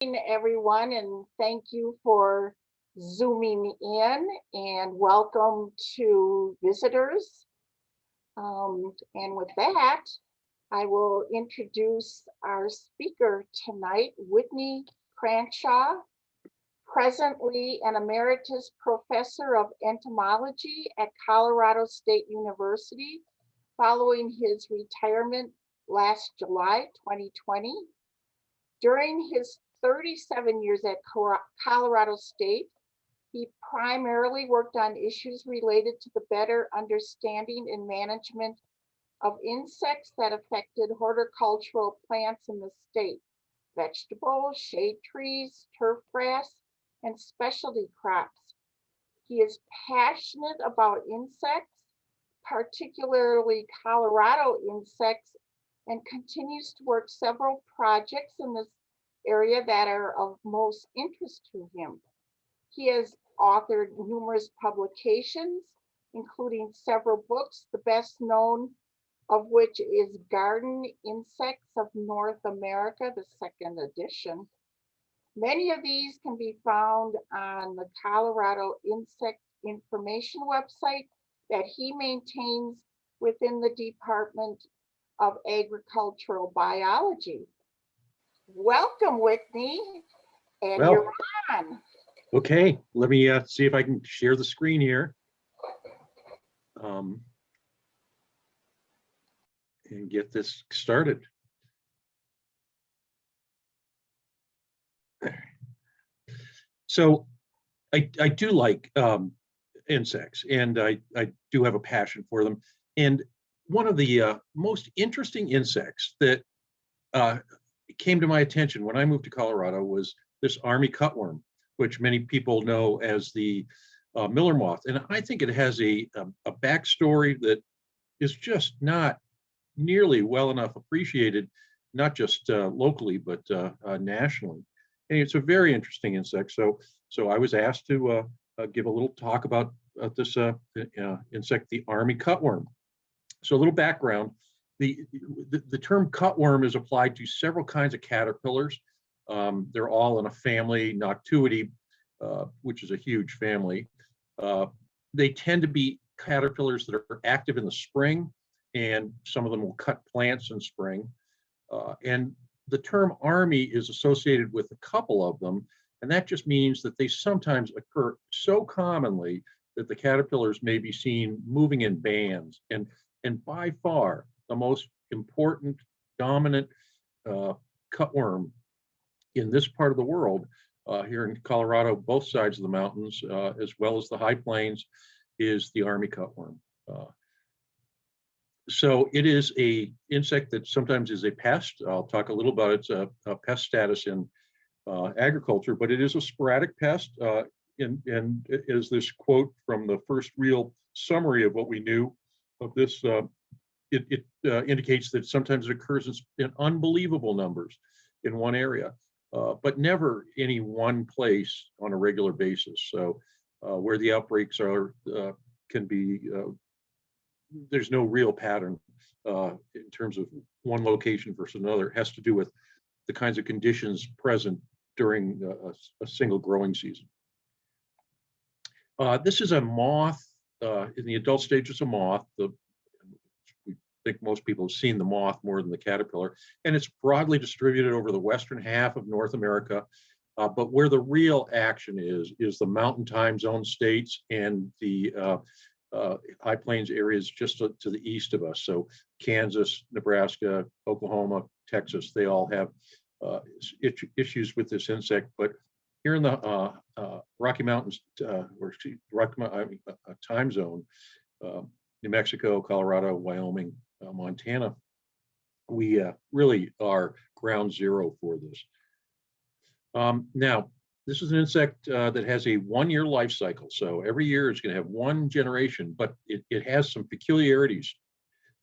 Everyone, and thank you for zooming in, and welcome to visitors. And with that, I will introduce our speaker tonight, Whitney Cranshaw, presently an emeritus professor of entomology at Colorado State University, following his retirement last July 2020. During his 37 years at Colorado State, he primarily worked on issues related to the better understanding and management of insects that affected horticultural plants in the state, vegetables, shade trees, turf grass, and specialty crops. He is passionate about insects, particularly Colorado insects, and continues to work several projects in this area that are of most interest to him. He has authored numerous publications, including several books, the best known of which is Garden Insects of North America, the second edition. Many of these can be found on the Colorado Insect Information website that he maintains within the Department of Agricultural Biology. Welcome, Whitney, and Well, you're on. Okay, let me see if I can share the screen here. And get this started. So I do like insects, and I do have a passion for them. And one of the most interesting insects that came to my attention when I moved to Colorado was this army cutworm, which many people know as the Miller moth. And I think it has a backstory that is just not nearly well enough appreciated, not just locally, but nationally. And it's a very interesting insect. So I was asked to give a little talk about this insect, the army cutworm. So a little background. The term cutworm is applied to several kinds of caterpillars. They're all in a family, Noctuidae, which is a huge family. They tend to be caterpillars that are active in the spring, and some of them will cut plants in spring. And the term army is associated with a couple of them, and that just means that they sometimes occur so commonly that the caterpillars may be seen moving in bands. And by far, the most important dominant cutworm in this part of the world, here in Colorado, both sides of the mountains, as well as the high plains, is the army cutworm. So it is a insect that sometimes is a pest. I'll talk a little about its pest status in agriculture, but it is a sporadic pest. And as this quote from the first real summary of what we knew of this, it indicates that sometimes it occurs in unbelievable numbers in one area, but never any one place on a regular basis. So where the outbreaks are can be, there's no real pattern in terms of one location versus another. It has to do with the kinds of conditions present during a single growing season. This is a moth. In the adult stage, it's a moth. We think most people have seen the moth more than the caterpillar, and it's broadly distributed over the western half of North America. But where the real action is the mountain time zone states and the high plains areas just to the east of us. So Kansas, Nebraska, Oklahoma, Texas, they all have issues with this insect. But here in the Rocky Mountains, time zone, New Mexico, Colorado, Wyoming, Montana, we really are ground zero for this. Now, this is an insect that has a 1-year life cycle. So every year it's going to have one generation, but it has some peculiarities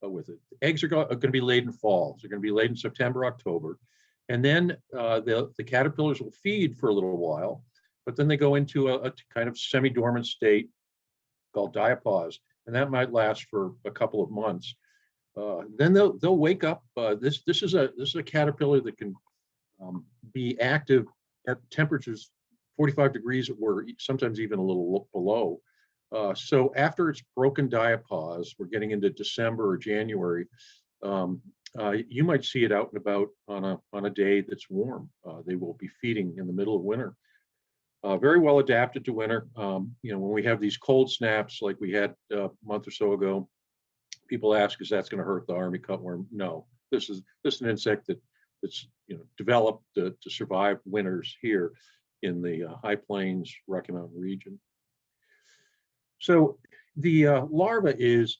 with it. The eggs are going to be laid in fall. They're going to be laid in September, October. And then the caterpillars will feed for a little while, but then they go into a kind of semi-dormant state called diapause, and that might last for a couple of months. Then they'll wake up. This is a caterpillar that can be active at temperatures 45 degrees or sometimes even a little below. So after it's broken diapause, we're getting into December or January, you might see it out and about on a day that's warm. They will be feeding in the middle of winter. Very well adapted to winter. When we have these cold snaps like we had a month or so ago, people ask, is that's going to hurt the army cutworm? No, this is an insect that's developed to survive winters here in the high plains, Rocky Mountain region. So the larva is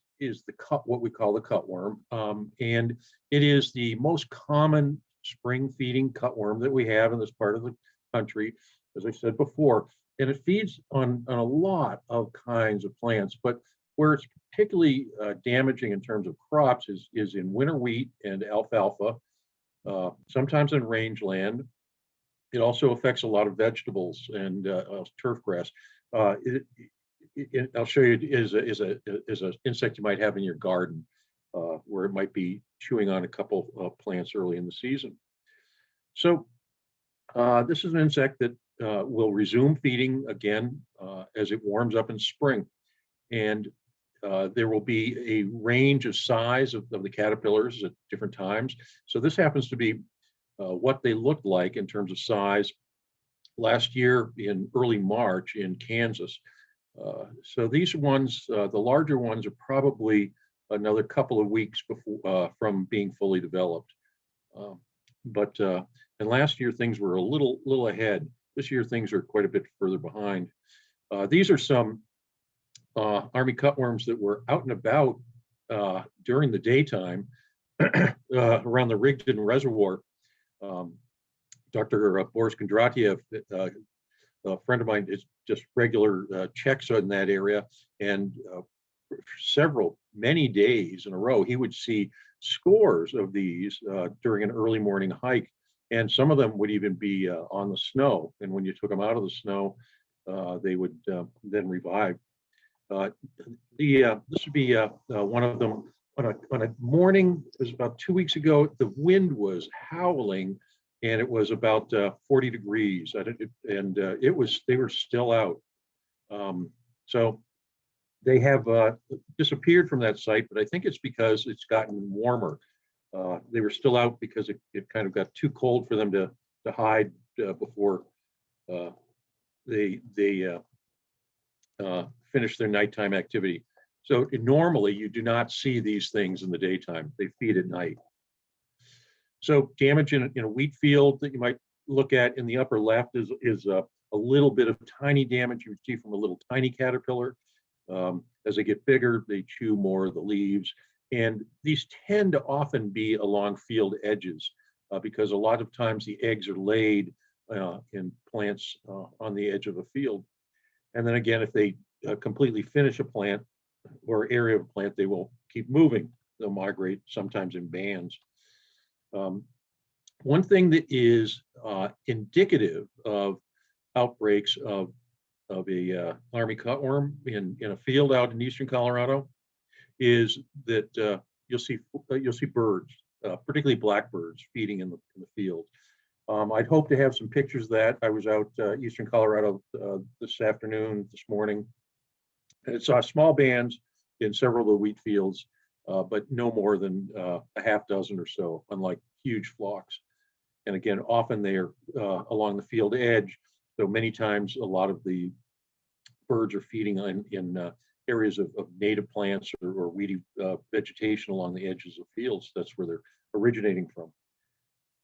what we call the cutworm, and it is the most common spring-feeding cutworm that we have in this part of the country, as I said before, and it feeds on a lot of kinds of plants. But where it's particularly damaging in terms of crops is in winter wheat and alfalfa, sometimes in rangeland. It also affects a lot of vegetables and turf grass. I'll show you is a insect you might have in your garden, where it might be chewing on a couple of plants early in the season. So this is an insect that will resume feeding again as it warms up in spring, and there will be a range of size of the caterpillars at different times. So this happens to be what they looked like in terms of size last year in early March in Kansas. So these ones, the larger ones, are probably another couple of weeks before from being fully developed. And last year things were a little ahead. This year things are quite a bit further behind. These are some army cutworms that were out and about during the daytime around the Rigdon Reservoir. Dr. Boris Kondratiev, a friend of mine, is just regular checks on that area, and for many days in a row, he would see scores of these during an early morning hike, and some of them would even be on the snow. And when you took them out of the snow, they would then revive. This would be one of them on a morning. It was about 2 weeks ago. The wind was howling, and it was about 40 degrees, and they were still out. So they have disappeared from that site, but I think it's because it's gotten warmer. They were still out because it kind of got too cold for them to hide before they finish their nighttime activity. So normally you do not see these things in the daytime. They feed at night. So damage in a wheat field that you might look at in the upper left is a little bit of tiny damage you would see from a little tiny caterpillar. As they get bigger, they chew more of the leaves. And these tend to often be along field edges because a lot of times the eggs are laid in plants on the edge of a field. And then again, if they completely finish a plant or area of a plant, they will keep moving. They'll migrate sometimes in bands. One thing that is indicative of outbreaks of a army cutworm in a field out in eastern Colorado is that you'll see birds, particularly blackbirds, feeding in the field. I'd hope to have some pictures of that. I was out eastern Colorado this morning, and saw small bands in several of the wheat fields, but no more than a half dozen or so, unlike huge flocks. And again, often they are along the field edge, so many times a lot of the birds are feeding in areas of native plants or weedy vegetation along the edges of fields. That's where they're originating from.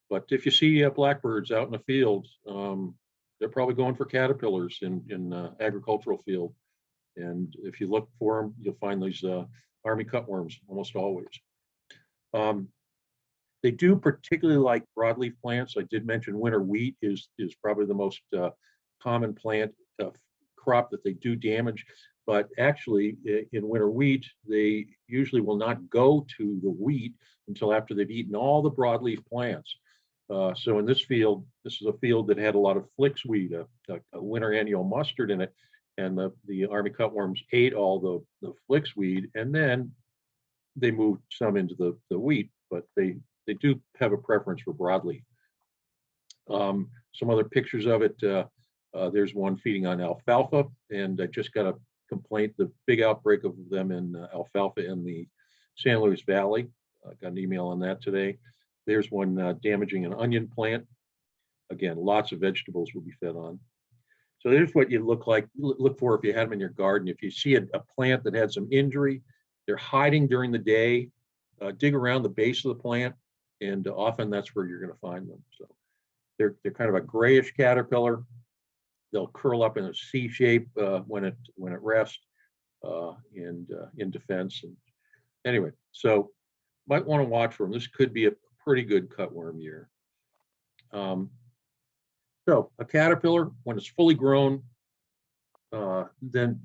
But if you see blackbirds out in the field, they're probably going for caterpillars in agricultural field. And if you look for them, you'll find these army cutworms almost always. They do particularly like broadleaf plants. I did mention winter wheat is probably the most common plant crop that they do damage. But actually, in winter wheat, they usually will not go to the wheat until after they've eaten all the broadleaf plants. So in this field, this is a field that had a lot of flaxweed, a winter annual mustard in it, and the army cutworms ate all the flaxweed, and then they moved some into the wheat, but they do have a preference for broadleaf. some other pictures of it. There's one feeding on alfalfa, and I just got a complaint, the big outbreak of them in alfalfa in the San Luis Valley. I got an email on that today. There's one damaging an onion plant. Again, lots of vegetables will be fed on. So there's what you look for if you had them in your garden. If you see a plant that had some injury, they're hiding during the day, dig around the base of the plant, and often that's where you're going to find them. So they're kind of a grayish caterpillar. They'll curl up in a C shape when it rests in defense. And anyway, so might want to watch for them. This could be a pretty good cutworm year. So a caterpillar, when it's fully grown, then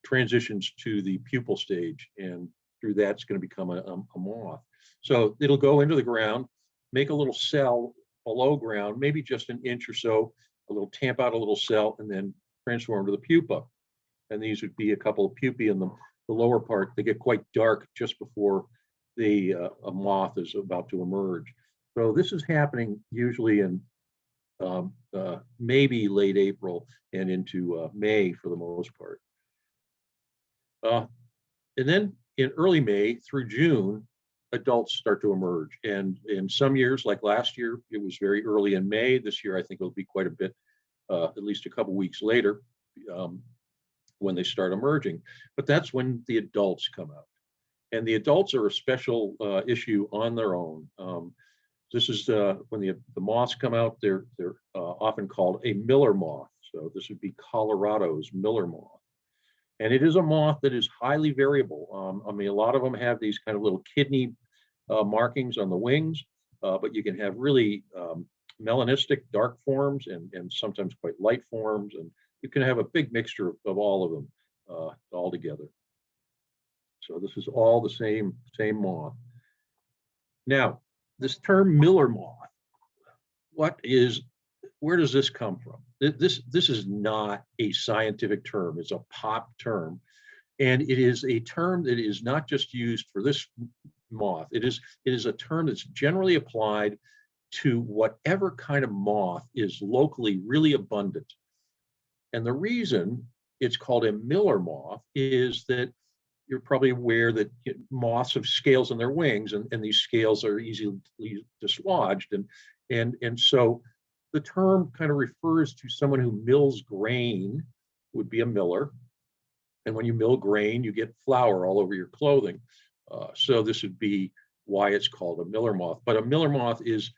transitions to the pupal stage, and through that it's going to become a moth. So it'll go into the ground, make a little cell below ground, maybe just an inch or so, tamp out a little cell, and then transform to the pupa. And these would be a couple of pupae in the lower part. They get quite dark just before a moth is about to emerge. So this is happening usually in maybe late April and into May for the most part. And then in early May through June, adults start to emerge. And in some years, like last year, it was very early in May. This year, I think it'll be quite a bit, at least a couple weeks later, when they start emerging. But that's when the adults come out. And the adults are a special issue on their own. This is when the moths come out. They're often called a miller moth. So this would be Colorado's miller moth. And it is a moth that is highly variable. I mean, a lot of them have these kind of little kidney markings on the wings, but you can have really melanistic dark forms and sometimes quite light forms. And you can have a big mixture of all of them all together. So this is all the same moth. Now, this term miller moth, where does this come from? This is not a scientific term. It's a pop term. And it is a term that is not just used for this moth. It is a term that's generally applied to whatever kind of moth is locally really abundant. And the reason it's called a miller moth is that you're probably aware that moths have scales on their wings, and these scales are easily dislodged. And so the term kind of refers to someone who mills grain, would be a miller. And when you mill grain, you get flour all over your clothing. So this would be why it's called a miller moth. But a miller moth is,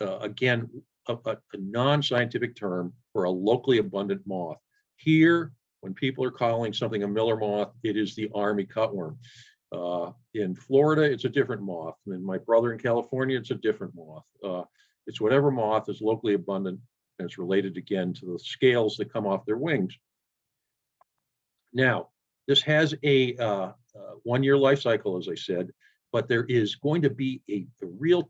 again, a non-scientific term for a locally abundant moth. Here, when people are calling something a miller moth, it is the army cutworm. In Florida, it's a different moth. And my brother in California, it's a different moth. It's whatever moth is locally abundant, and it's related again to the scales that come off their wings. Now, this has a 1-year life cycle, as I said, but there is going to be a real,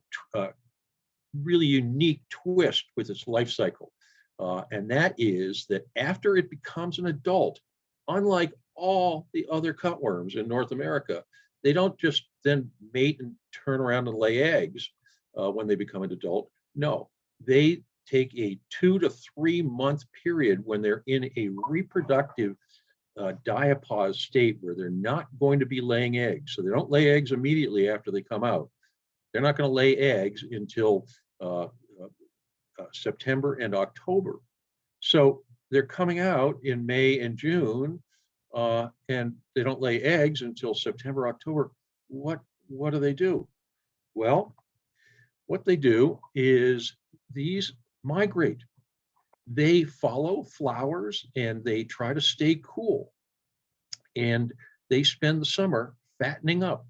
really unique twist with its life cycle. And that is that after it becomes an adult, unlike all the other cutworms in North America, they don't just then mate and turn around and lay eggs when they become an adult. No, they take a 2 to 3 month period when they're in a reproductive diapause state where they're not going to be laying eggs. So they don't lay eggs immediately after they come out. They're not going to lay eggs until September and October. So they're coming out in May and June, and they don't lay eggs until September, October. What do they do? Well, what they do is these migrate. They follow flowers and they try to stay cool. And they spend the summer fattening up.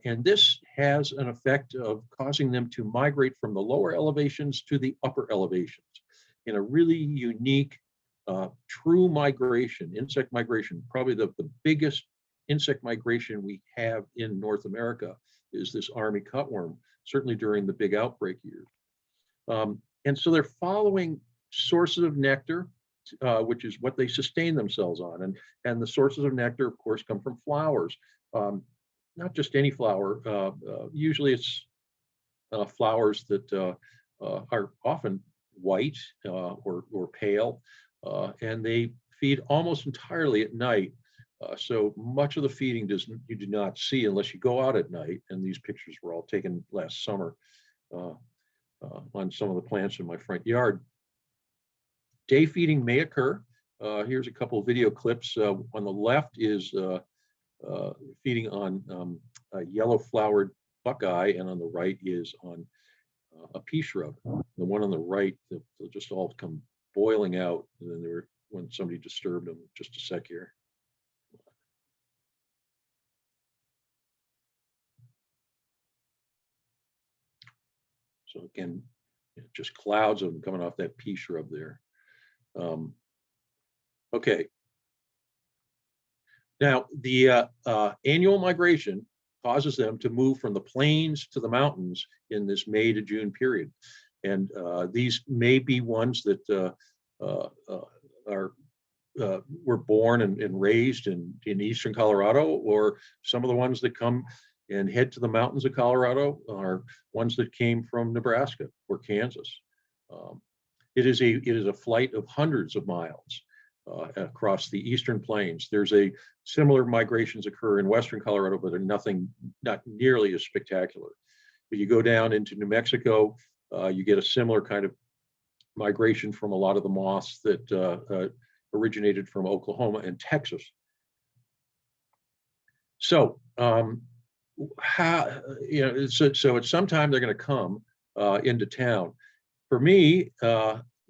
And this has an effect of causing them to migrate from the lower elevations to the upper elevations in a really unique, true migration, insect migration. Probably the biggest insect migration we have in North America is this army cutworm, certainly during the big outbreak years. And so they're following sources of nectar, which is what they sustain themselves on. And the sources of nectar, of course, come from flowers. Not just any flower. Usually it's flowers that are often white or pale, and they feed almost entirely at night. So much of the feeding you do not see unless you go out at night. And these pictures were all taken last summer on some of the plants in my front yard. Day feeding may occur. Here's a couple of video clips. On the left is feeding on a yellow flowered buckeye, and on the right is on a pea shrub. The one on the right, they'll just all come boiling out, and then when somebody disturbed them. Just a sec here. So again, just clouds of them coming off that pea shrub there. Okay. Now, the annual migration causes them to move from the plains to the mountains in this May to June period. And these may be ones that were born and raised in eastern Colorado, or some of the ones that come and head to the mountains of Colorado are ones that came from Nebraska or Kansas. It is a flight of hundreds of miles across the eastern plains. There's a similar migrations occur in western Colorado, but they're not nearly as spectacular. But you go down into New Mexico, you get a similar kind of migration from a lot of the moths that originated from Oklahoma and Texas. So so at some time they're going to come into town. For me,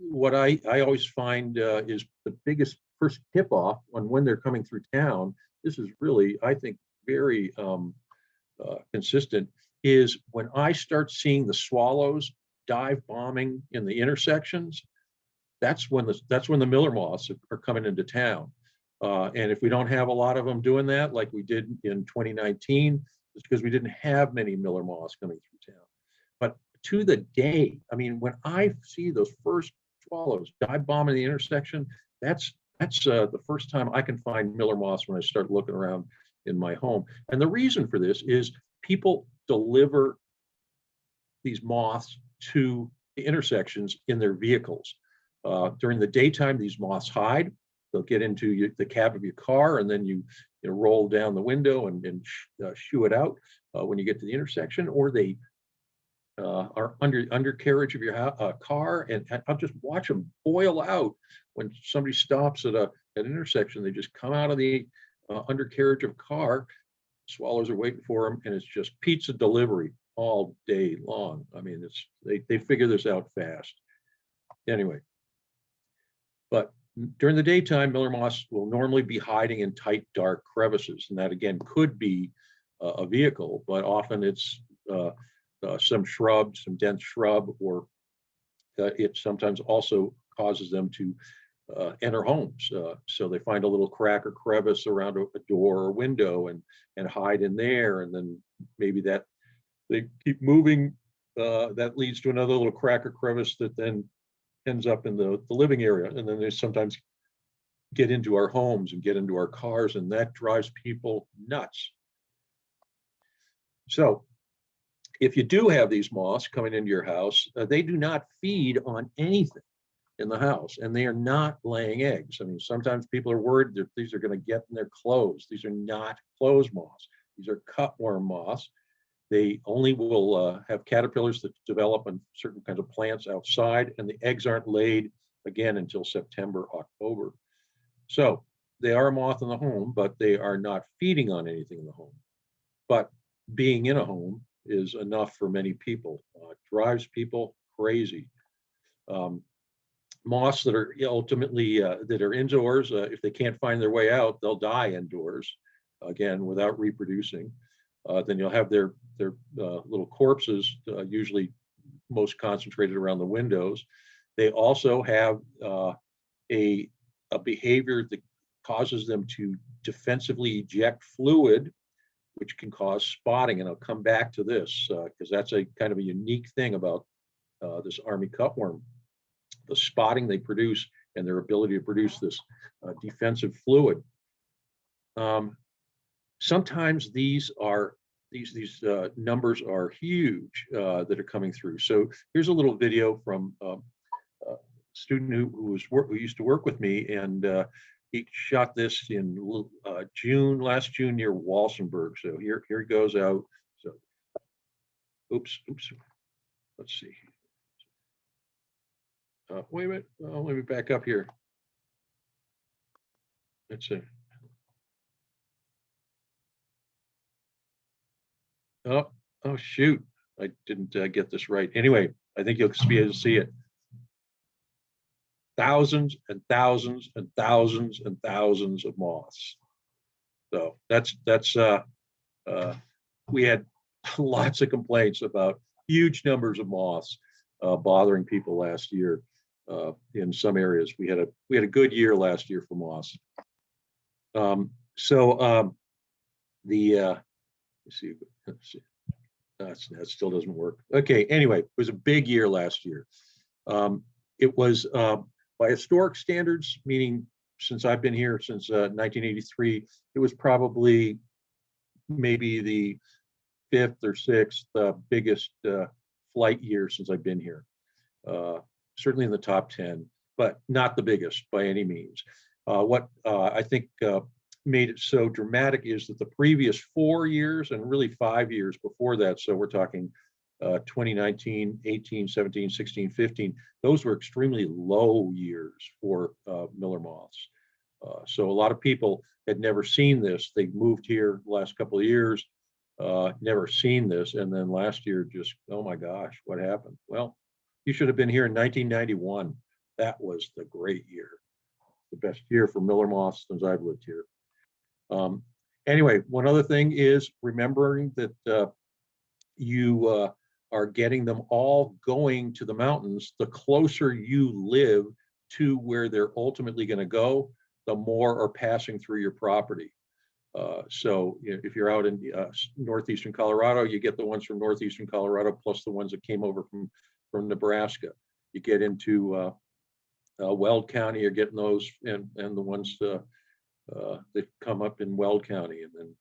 what I always find is the biggest first tip off on when they're coming through town. This is really, I think, very consistent, is when I start seeing the swallows dive bombing in the intersections. That's when the miller moths are coming into town. And if we don't have a lot of them doing that, like we did in 2019, it's because we didn't have many miller moths coming through town. But to the day, I mean, when I see those first swallows dive bombing the intersection, that's the first time I can find miller moths when I start looking around in my home. And the reason for this is people deliver these moths to the intersections in their vehicles. During the daytime, these moths hide. They'll get into the cab of your car, and then you roll down the window and shoo it out when you get to the intersection, or they are undercarriage of your car, and I'll just watch them boil out when somebody stops at an intersection. They just come out of the undercarriage of a car. Swallows are waiting for them, and it's just pizza delivery all day long. I mean, they figure this out fast. Anyway, but during the daytime, miller moths will normally be hiding in tight, dark crevices, and that again could be a vehicle, but often it's some shrub, some dense shrub, or it sometimes also causes them to enter homes. So they find a little crack or crevice around a door or window and hide in there, and then maybe that they keep moving. That leads to another little crack or crevice that then ends up in the living area, and then they sometimes get into our homes and get into our cars, and that drives people nuts. So if you do have these moths coming into your house, they do not feed on anything in the house, and they are not laying eggs. I mean, sometimes people are worried that these are going to get in their clothes. These are not clothes moths. These are cutworm moths. They only will have caterpillars that develop on certain kinds of plants outside, and the eggs aren't laid again until September, October. So they are a moth in the home, but they are not feeding on anything in the home. But being in a home is enough for many people. It drives people crazy. Moths that are ultimately that are indoors, if they can't find their way out, they'll die indoors, again, without reproducing. Then you'll have their little corpses, usually most concentrated around the windows. They also have a behavior that causes them to defensively eject fluid, which can cause spotting. And I'll come back to this because that's a kind of a unique thing about this army cutworm. The spotting they produce and their ability to produce this defensive fluid. Sometimes these numbers are huge that are coming through. So here's a little video from student who used to work with me, and he shot this in last June near Walsenburg. So here he goes out. So, oops. Let's see. Wait a minute. Let me back up here. That's it. Oh shoot! I didn't get this right. Anyway, I think you'll be able to see it. Thousands and thousands and thousands and thousands of moths. So we had lots of complaints about huge numbers of moths bothering people last year in some areas. We had a good year last year for moths. Let's see. That still doesn't work. Okay, anyway, it was a big year last year. It was by historic standards, meaning since I've been here since 1983, it was probably maybe the 5th or 6th biggest flight year since I've been here. Certainly in the top 10, but not the biggest by any means. What I think made it so dramatic is that the previous 4 years and really 5 years before that, so we're talking 2019, 18, 17, 16, 15, those were extremely low years for miller moths. So a lot of people had never seen this. They moved here the last couple of years, never seen this. And then last year just, oh my gosh, what happened? Well, you should have been here in 1991. That was the great year. The best year for miller moths since I've lived here. Anyway, one other thing is remembering that you are getting them all going to the mountains. The closer you live to where they're ultimately going to go, the more are passing through your property. So if you're out in northeastern Colorado, you get the ones from northeastern Colorado plus the ones that came over from Nebraska. You get into Weld County, you're getting those, and the ones that come up in Weld County, and then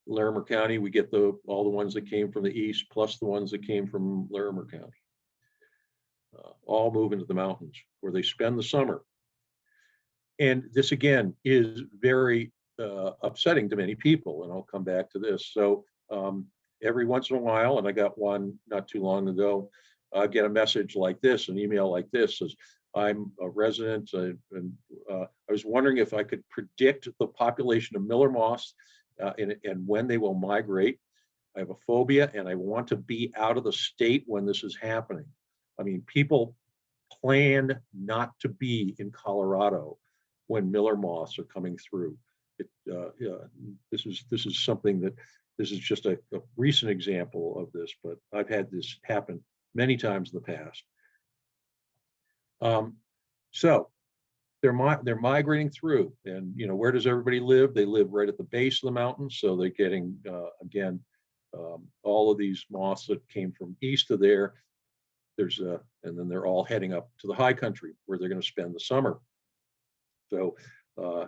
Larimer County, we get all the ones that came from the east plus the ones that came from Larimer County. All move into the mountains where they spend the summer. And this again is very upsetting to many people, and I'll come back to this. So every once in a while, and I got one not too long ago, I get a message like this, an email like this, says, I'm a resident, and I was wondering if I could predict the population of miller moths and when they will migrate. I have a phobia, and I want to be out of the state when this is happening. I mean, people plan not to be in Colorado when miller moths are coming through. This is something that, this is just a recent example of this, but I've had this happen many times in the past. So they're migrating through, and where does everybody live? They live right at the base of the mountain, so they're getting again all of these moths that came from east of there. And then they're all heading up to the high country where they're going to spend the summer. So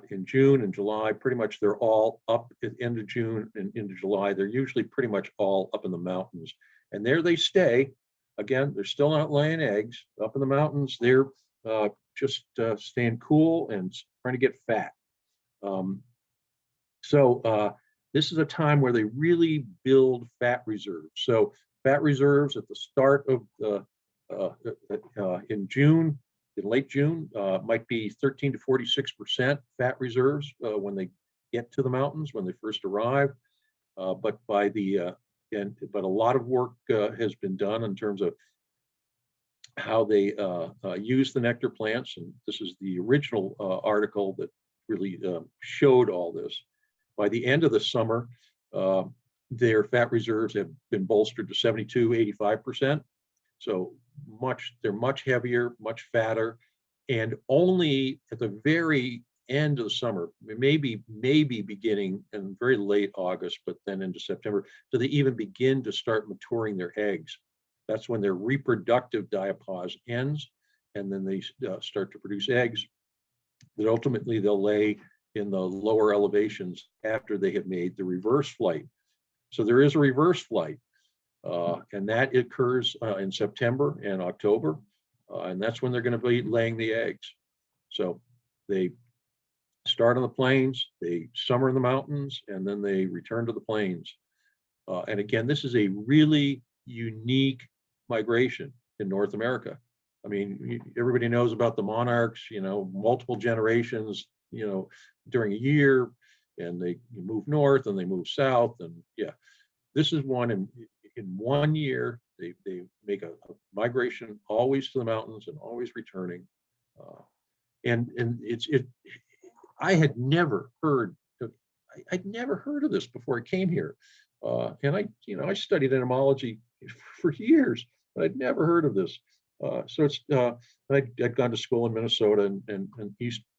in June and July, pretty much they're all up at the end of June and into July. They're usually pretty much all up in the mountains, and there they stay. Again, they're still not laying eggs up in the mountains. They're just staying cool and trying to get fat. So this is a time where they really build fat reserves. So fat reserves at the start of in June, in late June, might be 13 to 46% fat reserves when they get to the mountains, when they first arrive. But by the but a lot of work has been done in terms of how they use the nectar plants, and this is the original article that really showed all this. By the end of the summer, their fat reserves have been bolstered to 72, 85%. So they're much heavier, much fatter, and only at the very end of the summer, maybe beginning in very late August, but then into September, do they even begin to start maturing their eggs. That's when their reproductive diapause ends, and then they start to produce eggs that ultimately they'll lay in the lower elevations after they have made the reverse flight. So there is a reverse flight. And that occurs in September and October, and that's when they're going to be laying the eggs. So they start on the plains, they summer in the mountains, and then they return to the plains. And again, this is a really unique migration in North America. I mean, everybody knows about the monarchs, multiple generations, during a year, and they move north and they move south. And yeah, this is one in 1 year, they make a migration always to the mountains and always returning. And I had never heard I'd never heard of this before I came here. And I studied entomology for years, but I'd never heard of this. So it's I'd gone to school in Minnesota and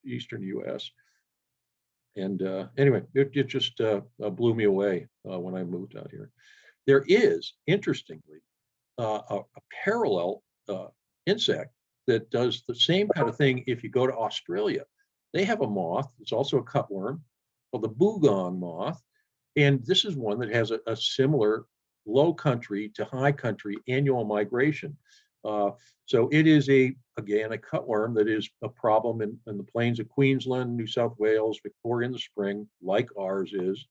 eastern U.S. And anyway, it just blew me away when I moved out here. There is, interestingly, a parallel insect that does the same kind of thing. If you go to Australia, they have a moth. It's also a cutworm called the bogong moth. And this is one that has a similar low country to high country annual migration. So it is again, a cutworm that is a problem in the plains of Queensland, New South Wales, Victoria in the spring, like ours is.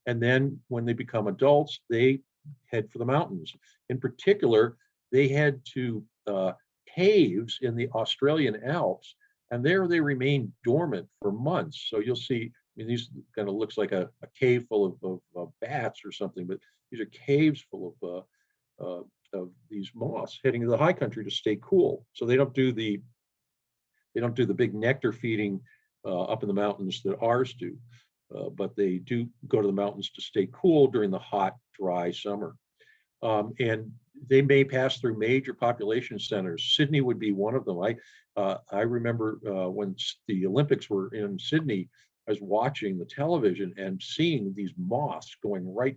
And then when they become adults, they head for the mountains. In particular, they head to caves in the Australian Alps, and there they remain dormant for months. So you'll see, these kind of looks like a cave full of bats or something, but these are caves full of these moths heading to the high country to stay cool. So they don't do the big nectar feeding up in the mountains that ours do, but they do go to the mountains to stay cool during the hot, dry summer. And they may pass through major population centers. Sydney would be one of them. I remember when the Olympics were in Sydney, I was watching the television and seeing these moths going right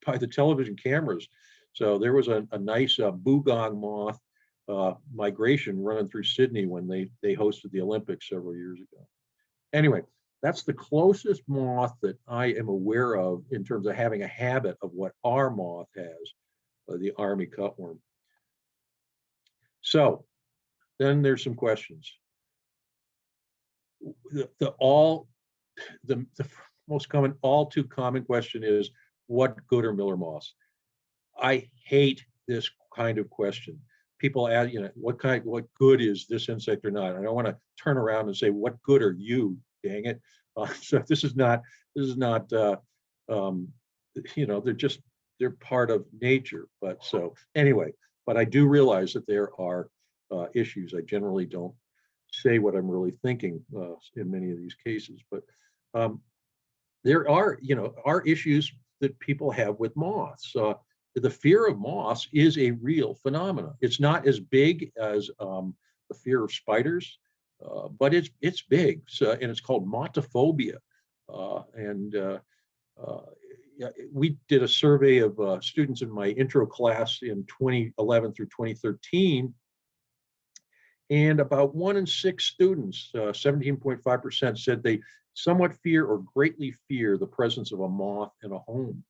by the television cameras. So there was a nice bogong moth migration running through Sydney when they hosted the Olympics several years ago. Anyway, that's the closest moth that I am aware of in terms of having a habit of what our moth has, the army cutworm. So then there's some questions. The most common, all too common question is, what good are Miller moths? I hate this kind of question. People ask, what good is this insect or not? And I want to turn around and say, what good are you? Dang it! So this is not. They're part of nature. But so anyway, but I do realize that there are issues. I generally don't say what I'm really thinking in many of these cases, but there are issues that people have with moths. The fear of moths is a real phenomenon. It's not as big as the fear of spiders, but it's big. So, and it's called mothophobia. We did a survey of students in my intro class in 2011 through 2013, and about 1 in 6 students, 17.5%, said they somewhat fear or greatly fear the presence of a moth in a home.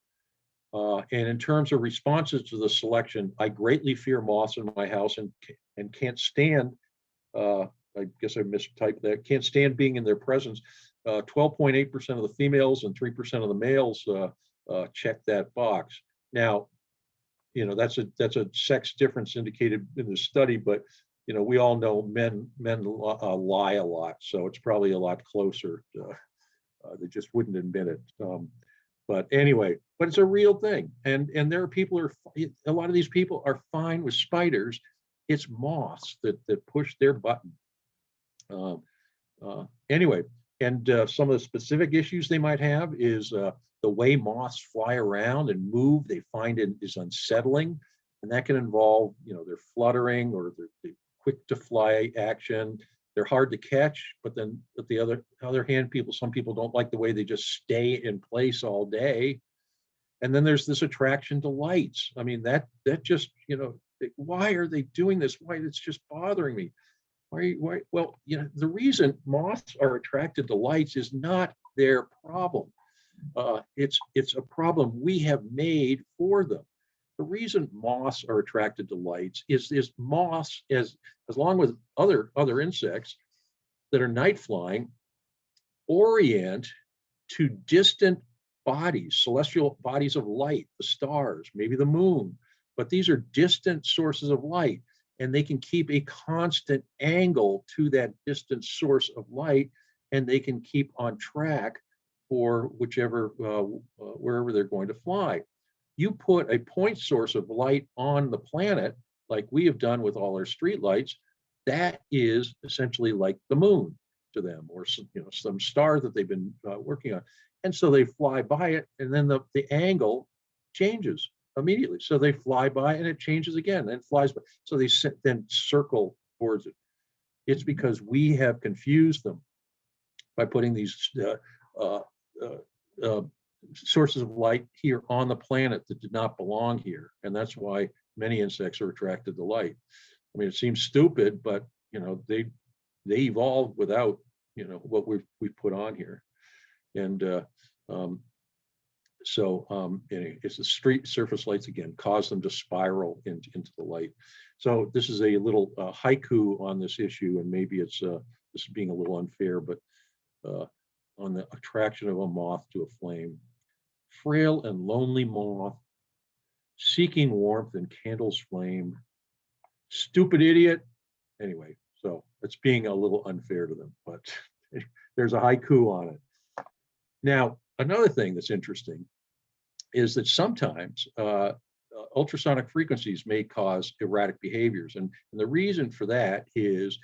And in terms of responses to the selection, I greatly fear moths in my house and can't stand, I guess I mistyped that, can't stand being in their presence. 12.8% of the females and 3% of the males check that box. Now, that's a sex difference indicated in the study, but we all know men lie a lot, so it's probably a lot closer. They just wouldn't admit it. But anyway, but it's a real thing, and there are people a lot of these people are fine with spiders. It's moths that push their button. Anyway, and some of the specific issues they might have is the way moths fly around and move. They find it is unsettling, and that can involve their fluttering or their quick to fly action. They're hard to catch, but then at the other hand, some people don't like the way they just stay in place all day. And then there's this attraction to lights. I mean, that just, why are they doing this? Why? It's just bothering me. Why? Well, the reason moths are attracted to lights is not their problem. It's a problem we have made for them. the reason moths are attracted to lights is moths, as along with other insects that are night flying, orient to distant bodies, celestial bodies of light, the stars, maybe the moon, but these are distant sources of light, and they can keep a constant angle to that distant source of light, and they can keep on track for whichever, wherever they're going to fly. You put a point source of light on the planet, like we have done with all our street lights, that is essentially like the moon to them, or some star that they've been working on. And so they fly by it, and then the angle changes immediately. So they fly by and it changes again, and flies by. So they then circle towards it. It's because we have confused them by putting these sources of light here on the planet that did not belong here. And that's why many insects are attracted to light. I mean, it seems stupid, but they evolved without what we've put on here. And it's the street surface lights again cause them to spiral into the light. So this is a little haiku on this issue, and maybe it's this is being a little unfair, but on the attraction of a moth to a flame. Frail and lonely moth, seeking warmth in candle's flame. Stupid idiot. Anyway, so it's being a little unfair to them, but there's a haiku on it. Now, another thing that's interesting is that sometimes ultrasonic frequencies may cause erratic behaviors. And the reason for that is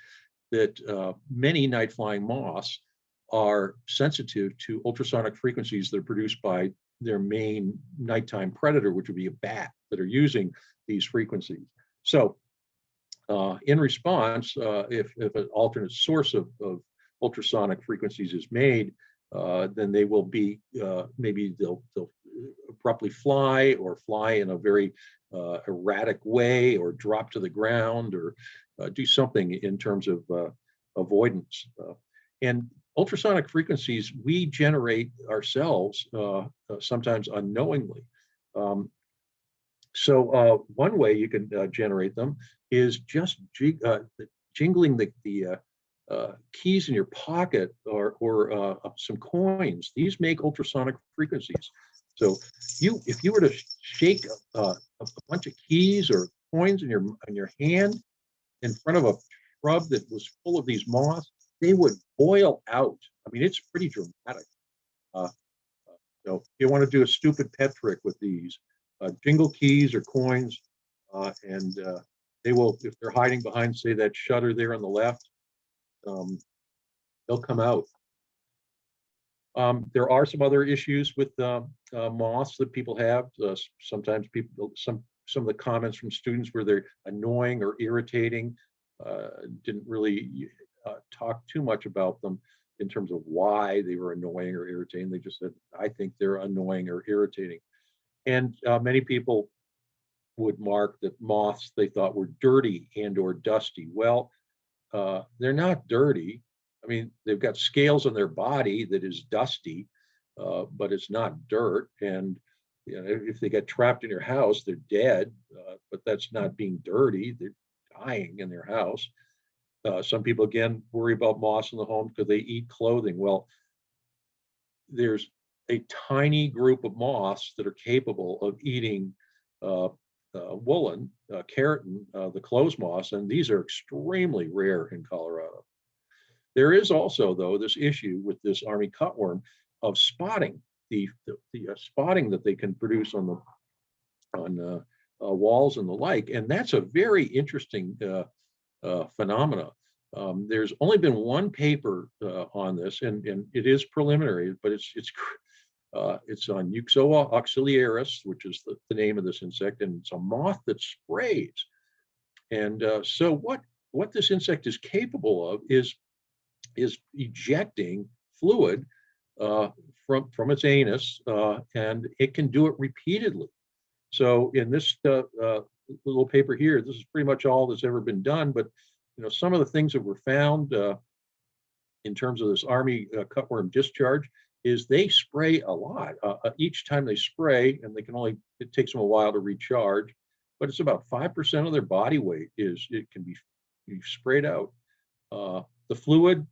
that many night flying moths are sensitive to ultrasonic frequencies that are produced by their main nighttime predator, which would be a bat, that are using these frequencies. So in response, if an alternate source of ultrasonic frequencies is made, then they will be, maybe they'll abruptly fly, or fly in a very erratic way, or drop to the ground, or do something in terms of avoidance. And ultrasonic frequencies we generate ourselves, sometimes unknowingly. So one way you can generate them is just jingling the keys in your pocket, or some coins. These make ultrasonic frequencies. So if you were to shake a bunch of keys or coins in your hand in front of a shrub that was full of these moths, they would boil out. I mean, it's pretty dramatic. If you want to do a stupid pet trick with these, jingle keys or coins, and they will, if they're hiding behind, say, that shutter there on the left, they'll come out. There are some other issues with moths that people have. Sometimes some of the comments from students where they're annoying or irritating, didn't really talk too much about them in terms of why they were annoying or irritating. They just said, I think they're annoying or irritating. And many people would mark that moths they thought were dirty and or dusty. Well, they're not dirty. I mean, they've got scales on their body that is dusty, but it's not dirt. And if they get trapped in your house, they're dead, but that's not being dirty. They're dying in their house. Some people, again, worry about moths in the home because they eat clothing. Well, there's a tiny group of moths that are capable of eating woolen, keratin, the clothes moths, and these are extremely rare in Colorado. There is also, though, this issue with this army cutworm of spotting, the spotting that they can produce on walls and the like, and that's a very interesting phenomena. There's only been one paper on this, and it is preliminary, but it's on Euxoa auxiliaris, which is the name of this insect, and it's a moth that sprays. And so what this insect is capable of is ejecting fluid from its anus, and it can do it repeatedly. So in this little paper here, this is pretty much all that's ever been done, but some of the things that were found in terms of this army cutworm discharge is they spray a lot. Each time they spray, and it takes them a while to recharge, but it's about 5% of their body weight it can be sprayed out. The fluid,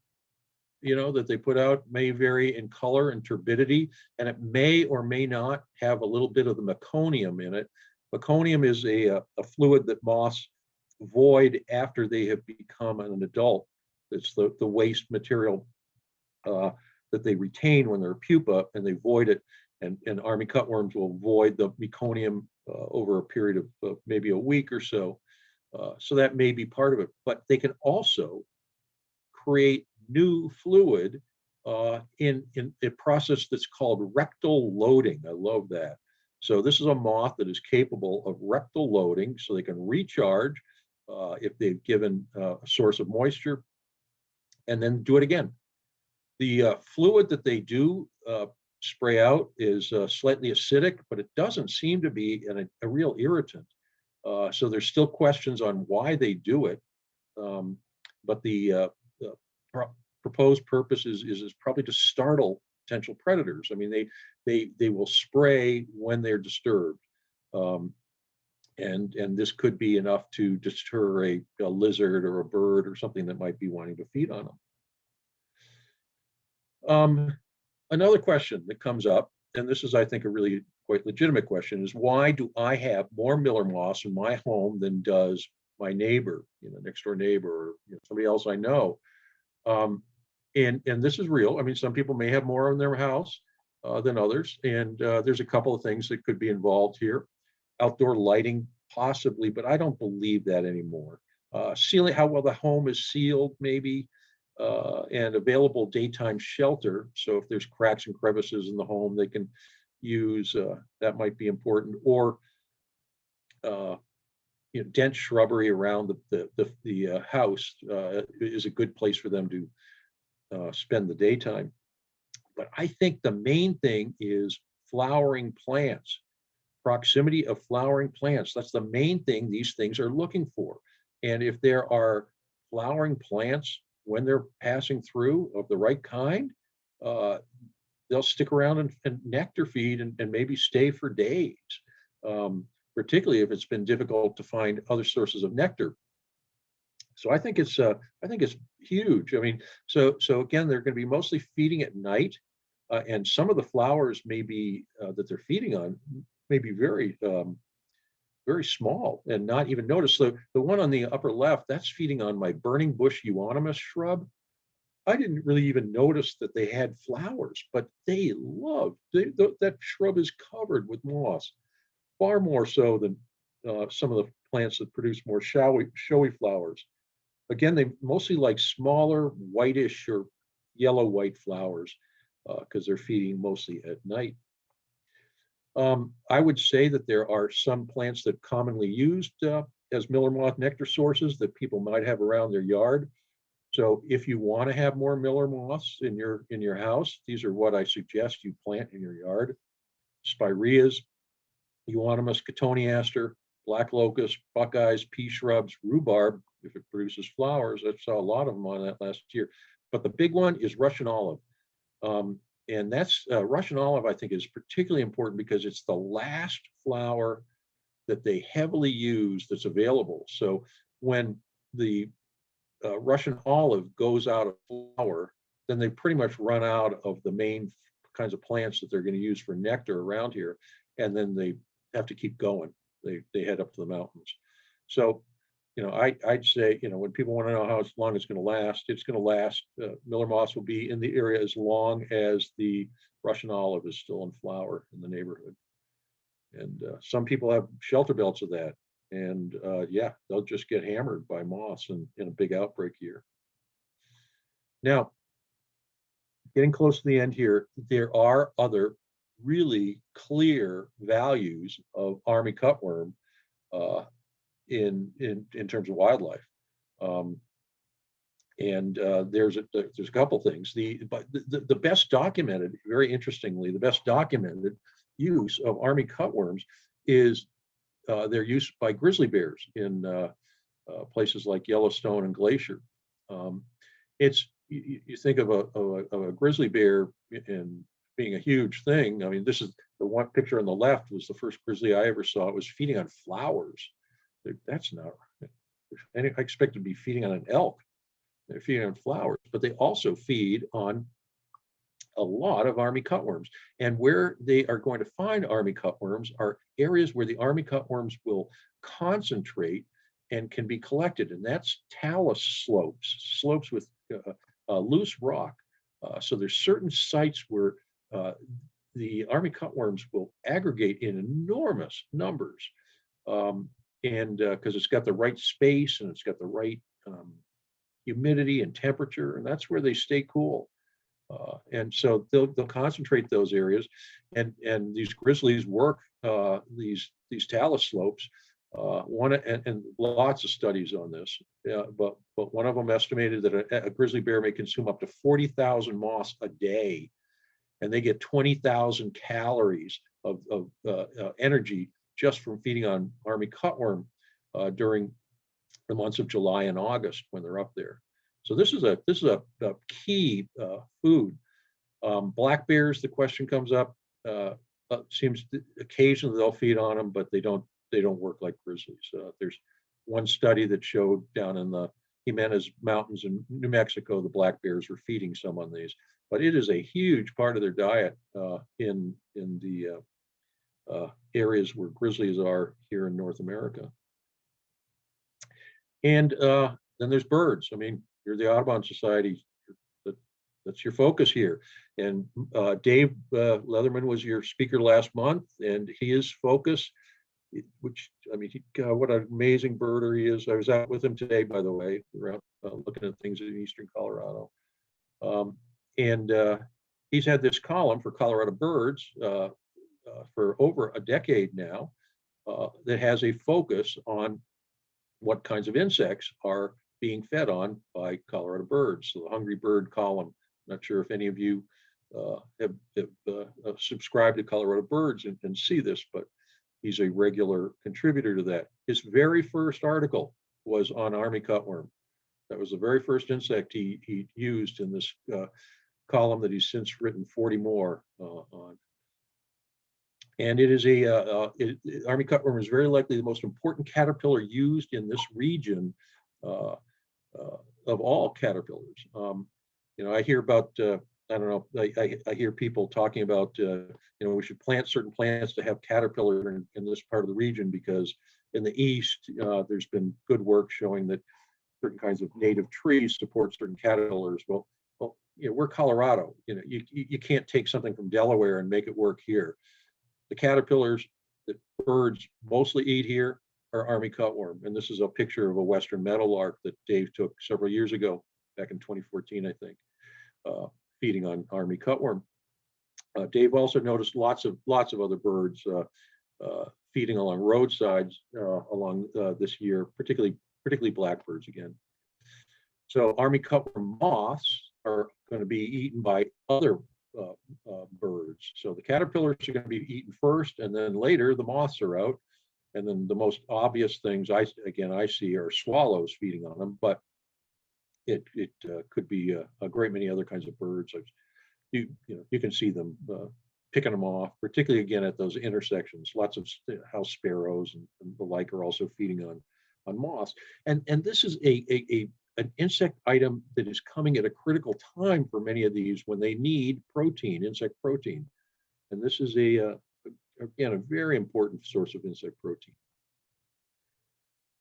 that they put out may vary in color and turbidity, and it may or may not have a little bit of the meconium in it. Meconium is a fluid that moths void after they have become an adult. It's the waste material that they retain when they're pupa, and they void it. And army cutworms will void the meconium over a period of maybe a week or so. So that may be part of it, but they can also create new fluid in a process that's called rectal loading. I love that. So this is a moth that is capable of rectal loading, so they can recharge if they've given a source of moisture, and then do it again. The fluid that they do spray out is slightly acidic, but it doesn't seem to be a real irritant. So there's still questions on why they do it. But the proposed purpose is probably to startle potential predators. I mean, they will spray when they're disturbed. And this could be enough to deter a lizard or a bird or something that might be wanting to feed on them. Another question that comes up, and this is, I think, a really quite legitimate question, is why do I have more miller moths in my home than does my neighbor, next door neighbor, or somebody else I know? And this is real. I mean, some people may have more in their house than others, and there's a couple of things that could be involved here. Outdoor lighting, possibly, but I don't believe that anymore. Sealing, how well the home is sealed, maybe. And available daytime shelter. So if there's cracks and crevices in the home, they can use, that might be important. Or dense shrubbery around the house is a good place for them to spend the daytime. But I think the main thing is flowering plants, proximity of flowering plants. That's the main thing these things are looking for. And if there are flowering plants when they're passing through of the right kind, they'll stick around and nectar feed and maybe stay for days, particularly if it's been difficult to find other sources of nectar. So I think it's huge. I mean, so again, they're going to be mostly feeding at night, and some of the flowers may be that they're feeding on may be very very small and not even noticed. So the one on the upper left, that's feeding on my burning bush euonymus shrub. I didn't really even notice that they had flowers, but they love, that shrub is covered with moss, far more so than some of the plants that produce more showy flowers. Again, they mostly like smaller whitish or yellow-white flowers because they're feeding mostly at night. I would say that there are some plants that commonly used as miller moth nectar sources that people might have around their yard. So if you want to have more miller moths in your house, these are what I suggest you plant in your yard: spireas, euonymus, cotoneaster, black locust, buckeyes, pea shrubs, rhubarb, if it produces flowers. I saw a lot of them on that last year. But the big one is Russian olive. And that's Russian olive, I think, is particularly important because it's the last flower that they heavily use that's available. So when the Russian olive goes out of flower, then they pretty much run out of the main kinds of plants that they're going to use for nectar around here. And then they have to keep going. They head up to the mountains. So, I'd say, when people want to know how long it's going to last, it's going to last. Miller moths will be in the area as long as the Russian olive is still in flower in the neighborhood. And some people have shelter belts of that. And yeah, they'll just get hammered by moths in a big outbreak year. Now, getting close to the end here, there are other really clear values of army cutworm in terms of wildlife. And there's a couple things. But the best documented, very interestingly, the best documented use of army cutworms is their use by grizzly bears in places like Yellowstone and Glacier. You think of a grizzly bear in being a huge thing. I mean, this is the one picture on the left was the first grizzly I ever saw. It was feeding on flowers. That's not, I expect to be feeding on an elk. They're feeding on flowers, but they also feed on a lot of army cutworms. And where they are going to find army cutworms are areas where the army cutworms will concentrate and can be collected. And that's talus slopes, slopes with loose rock. So there's certain sites where the army cutworms will aggregate in enormous numbers. And because it's got the right space and it's got the right humidity and temperature, and that's where they stay cool. And so they'll concentrate those areas, and these grizzlies work these talus slopes. And lots of studies on this, but one of them estimated that a grizzly bear may consume up to 40,000 moths a day, and they get 20,000 calories of energy just from feeding on army cutworm during the months of July and August when they're up there. So this is a key food. Black bears, the question comes up. Seems occasionally they'll feed on them, but they don't work like grizzlies. There's one study that showed down in the Jimenez Mountains in New Mexico, the black bears were feeding some on these, but it is a huge part of their diet in the areas where grizzlies are here in North America. And then there's birds. I mean, you're the Audubon Society. That's your focus here. And Dave Leatherman was your speaker last month, and his focus, which, I mean, what an amazing birder he is. I was out with him today, by the way. We were out looking at things in eastern Colorado. And he's had this column for Colorado birds for over a decade now that has a focus on what kinds of insects are being fed on by Colorado birds. So the Hungry Bird column, not sure if any of you have subscribed to Colorado Birds and see this, but he's a regular contributor to that. His very first article was on army cutworm. That was the very first insect he used in this column that he's since written 40 more on. And it is army cutworm is very likely the most important caterpillar used in this region of all caterpillars. You know, I hear about, I don't know, I hear people talking about, you know, we should plant certain plants to have caterpillar in this part of the region, because in the East, there's been good work showing that certain kinds of native trees support certain caterpillars. Well, you know, we're Colorado. You know, you can't take something from Delaware and make it work here. The caterpillars that birds mostly eat here are army cutworm. And this is a picture of a western meadowlark that Dave took several years ago, back in 2014, I think, feeding on army cutworm. Dave also noticed lots of other birds feeding along roadsides along this year, particularly blackbirds again. So army cutworm moths are going to be eaten by other birds. So the caterpillars are going to be eaten first, and then later the moths are out. And then the most obvious things I see are swallows feeding on them, but it could be a great many other kinds of birds. You can see them picking them off, particularly again at those intersections. Lots of house sparrows and the like are also feeding on moths. And this is an insect item that is coming at a critical time for many of these when they need protein, insect protein. And this is again, a very important source of insect protein.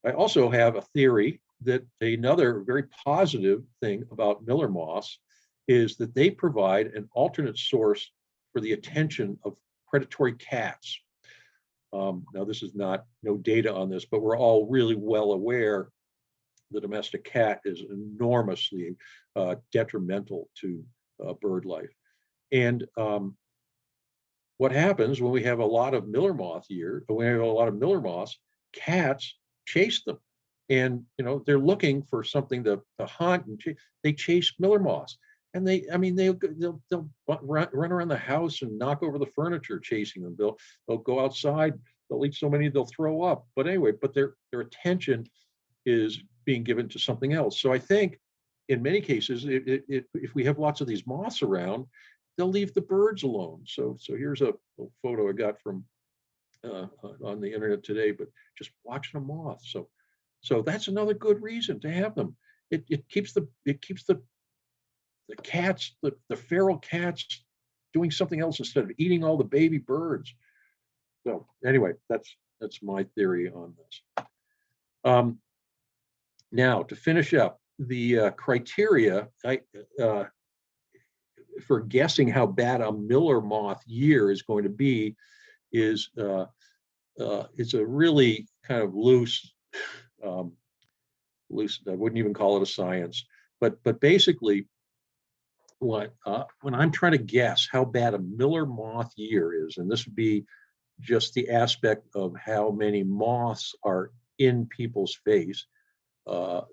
I also have a theory that another very positive thing about Miller moths is that they provide an alternate source for the attention of predatory cats. Now, this is no data on this, but we're all really well aware the domestic cat is enormously detrimental to bird life. And what happens when we have a lot of Miller moth cats chase them. And, you know, they're looking for something to hunt, and they chase Miller moths. And they'll run around the house and knock over the furniture chasing them. They'll go outside, they'll eat so many they'll throw up. But anyway, their attention is being given to something else. So I think in many cases, if we have lots of these moths around, they'll leave the birds alone. So here's a photo I got from on the internet today, but just watching a moth. So that's another good reason to have them. It keeps the cats, the feral cats, doing something else instead of eating all the baby birds. So anyway, that's my theory on this. Now to finish up, the criteria for guessing how bad a Miller moth year is going to be is it's a really kind of loose, I wouldn't even call it a science, but basically when I'm trying to guess how bad a Miller moth year is, and this would be just the aspect of how many moths are in people's face,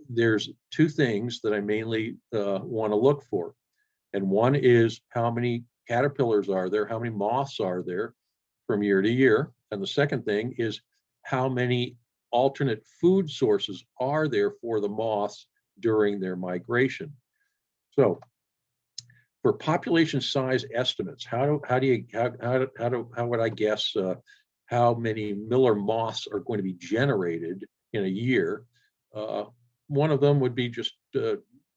there's two things that I mainly want to look for. And one is how many caterpillars are there, how many moths are there from year to year. And the second thing is how many alternate food sources are there for the moths during their migration. So for population size estimates, how would I guess how many Miller moths are going to be generated in a year? One of them would be just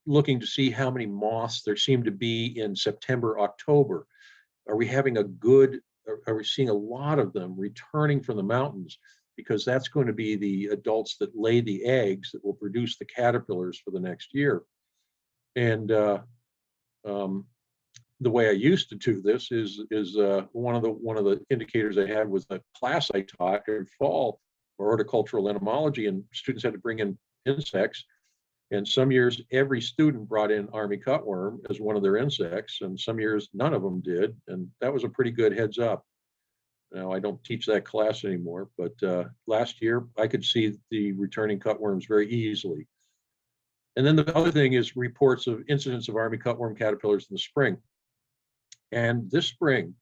looking to see how many moths there seem to be in September, October. Are we having are we seeing a lot of them returning from the mountains? Because that's going to be the adults that lay the eggs that will produce the caterpillars for the next year. And the way I used to do this is one of the indicators I had was a class I taught in fall for horticultural entomology, and students had to bring in insects. And some years, every student brought in army cutworm as one of their insects, and some years none of them did, and that was a pretty good heads up. Now, I don't teach that class anymore, but last year I could see the returning cutworms very easily. And then the other thing is reports of incidents of army cutworm caterpillars in the spring. And this spring,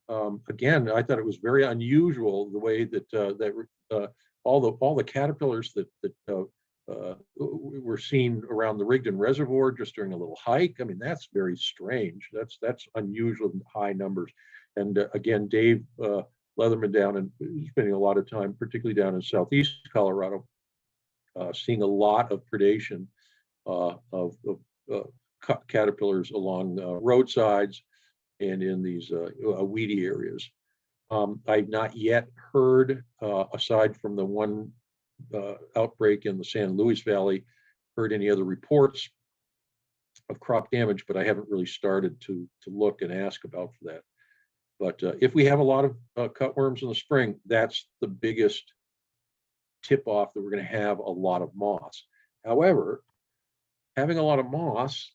again, I thought it was very unusual the way that all the caterpillars that were seen around the Rigdon Reservoir just during a little hike. I mean, that's very strange. That's unusual high numbers. And again, Dave Leatherman down and spending a lot of time, particularly down in southeast Colorado, seeing a lot of predation of caterpillars along roadsides and in these weedy areas. I've not yet heard, aside from the one outbreak in the San Luis Valley, heard any other reports of crop damage, but I haven't really started to look and ask about for that. But if we have a lot of cutworms in the spring, that's the biggest tip-off that we're going to have a lot of moths. However, having a lot of moths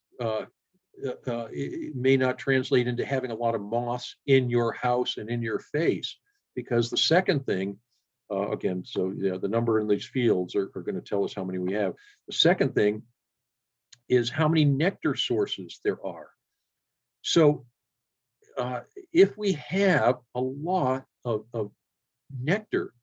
it may not translate into having a lot of moths in your house and in your face, because the second thing, again, so yeah, the number in these fields are going to tell us how many we have. The second thing is how many nectar sources there are. So if we have a lot of nectar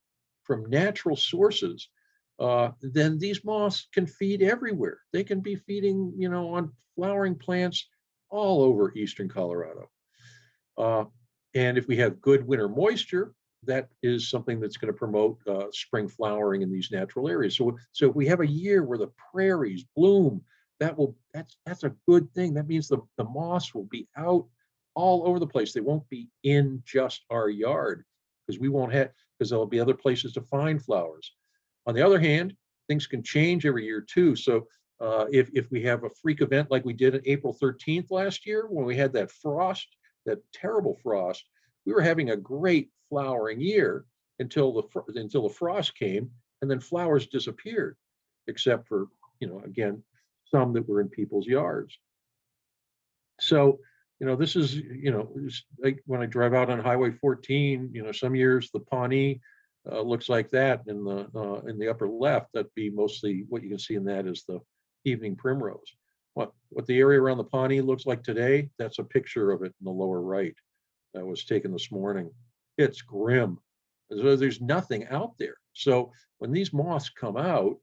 from natural sources, then these moths can feed everywhere. They can be feeding, on flowering plants all over eastern Colorado. And if we have good winter moisture, that is something that's going to promote spring flowering in these natural areas. So if we have a year where the prairies bloom, that's a good thing. That means the moths will be out all over the place. They won't be in just our yard because there'll be other places to find flowers. On the other hand, things can change every year too. So if we have a freak event like we did on April 13th last year, when we had that frost, that terrible frost, we were having a great flowering year until the frost came, and then flowers disappeared, except for, again, some that were in people's yards. So, this is, like when I drive out on Highway 14, some years the Pawnee looks like that in the upper left. That'd be mostly what you can see in that is the evening primrose. What the area around the Pawnee looks like today, that's a picture of it in the lower right that was taken this morning. It's grim. There's nothing out there. So when these moths come out,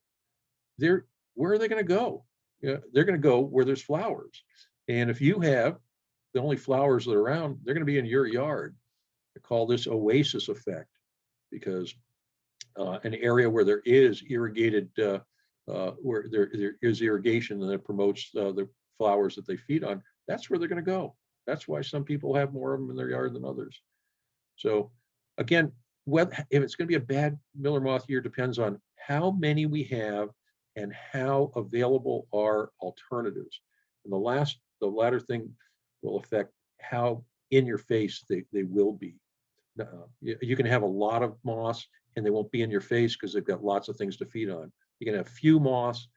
where are they going to go? They're going to go where there's flowers. And if you have the only flowers that are around, they're going to be in your yard. I call this oasis effect, because an area where there is irrigated, where there is irrigation and it promotes the flowers that they feed on, that's where they're going to go. That's why some people have more of them in their yard than others. So again, if it's going to be a bad miller moth year depends on how many we have and how available are alternatives. And the latter thing will affect how in your face they will be. You can have a lot of moths and they won't be in your face because they've got lots of things to feed on. You can have few moths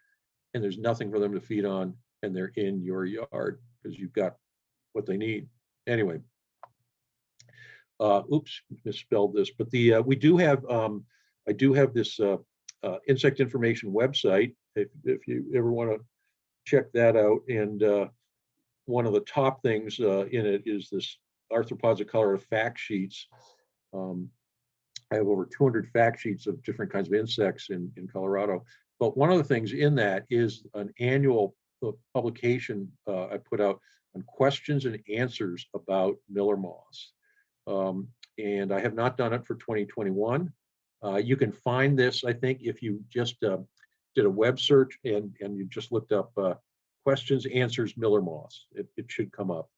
and there's nothing for them to feed on and they're in your yard because you've got what they need. Anyway, oops, misspelled this, but we do have, I do have this insect information website if you ever want to check that out. And one of the top things in it is this arthropods of color fact sheets. I have over 200 fact sheets of different kinds of insects in Colorado. But one of the things in that is an annual publication I put out on questions and answers about miller moths. And I have not done it for 2021. You can find this, I think, if you just did a web search and you just looked up questions, answers, miller moths. It should come up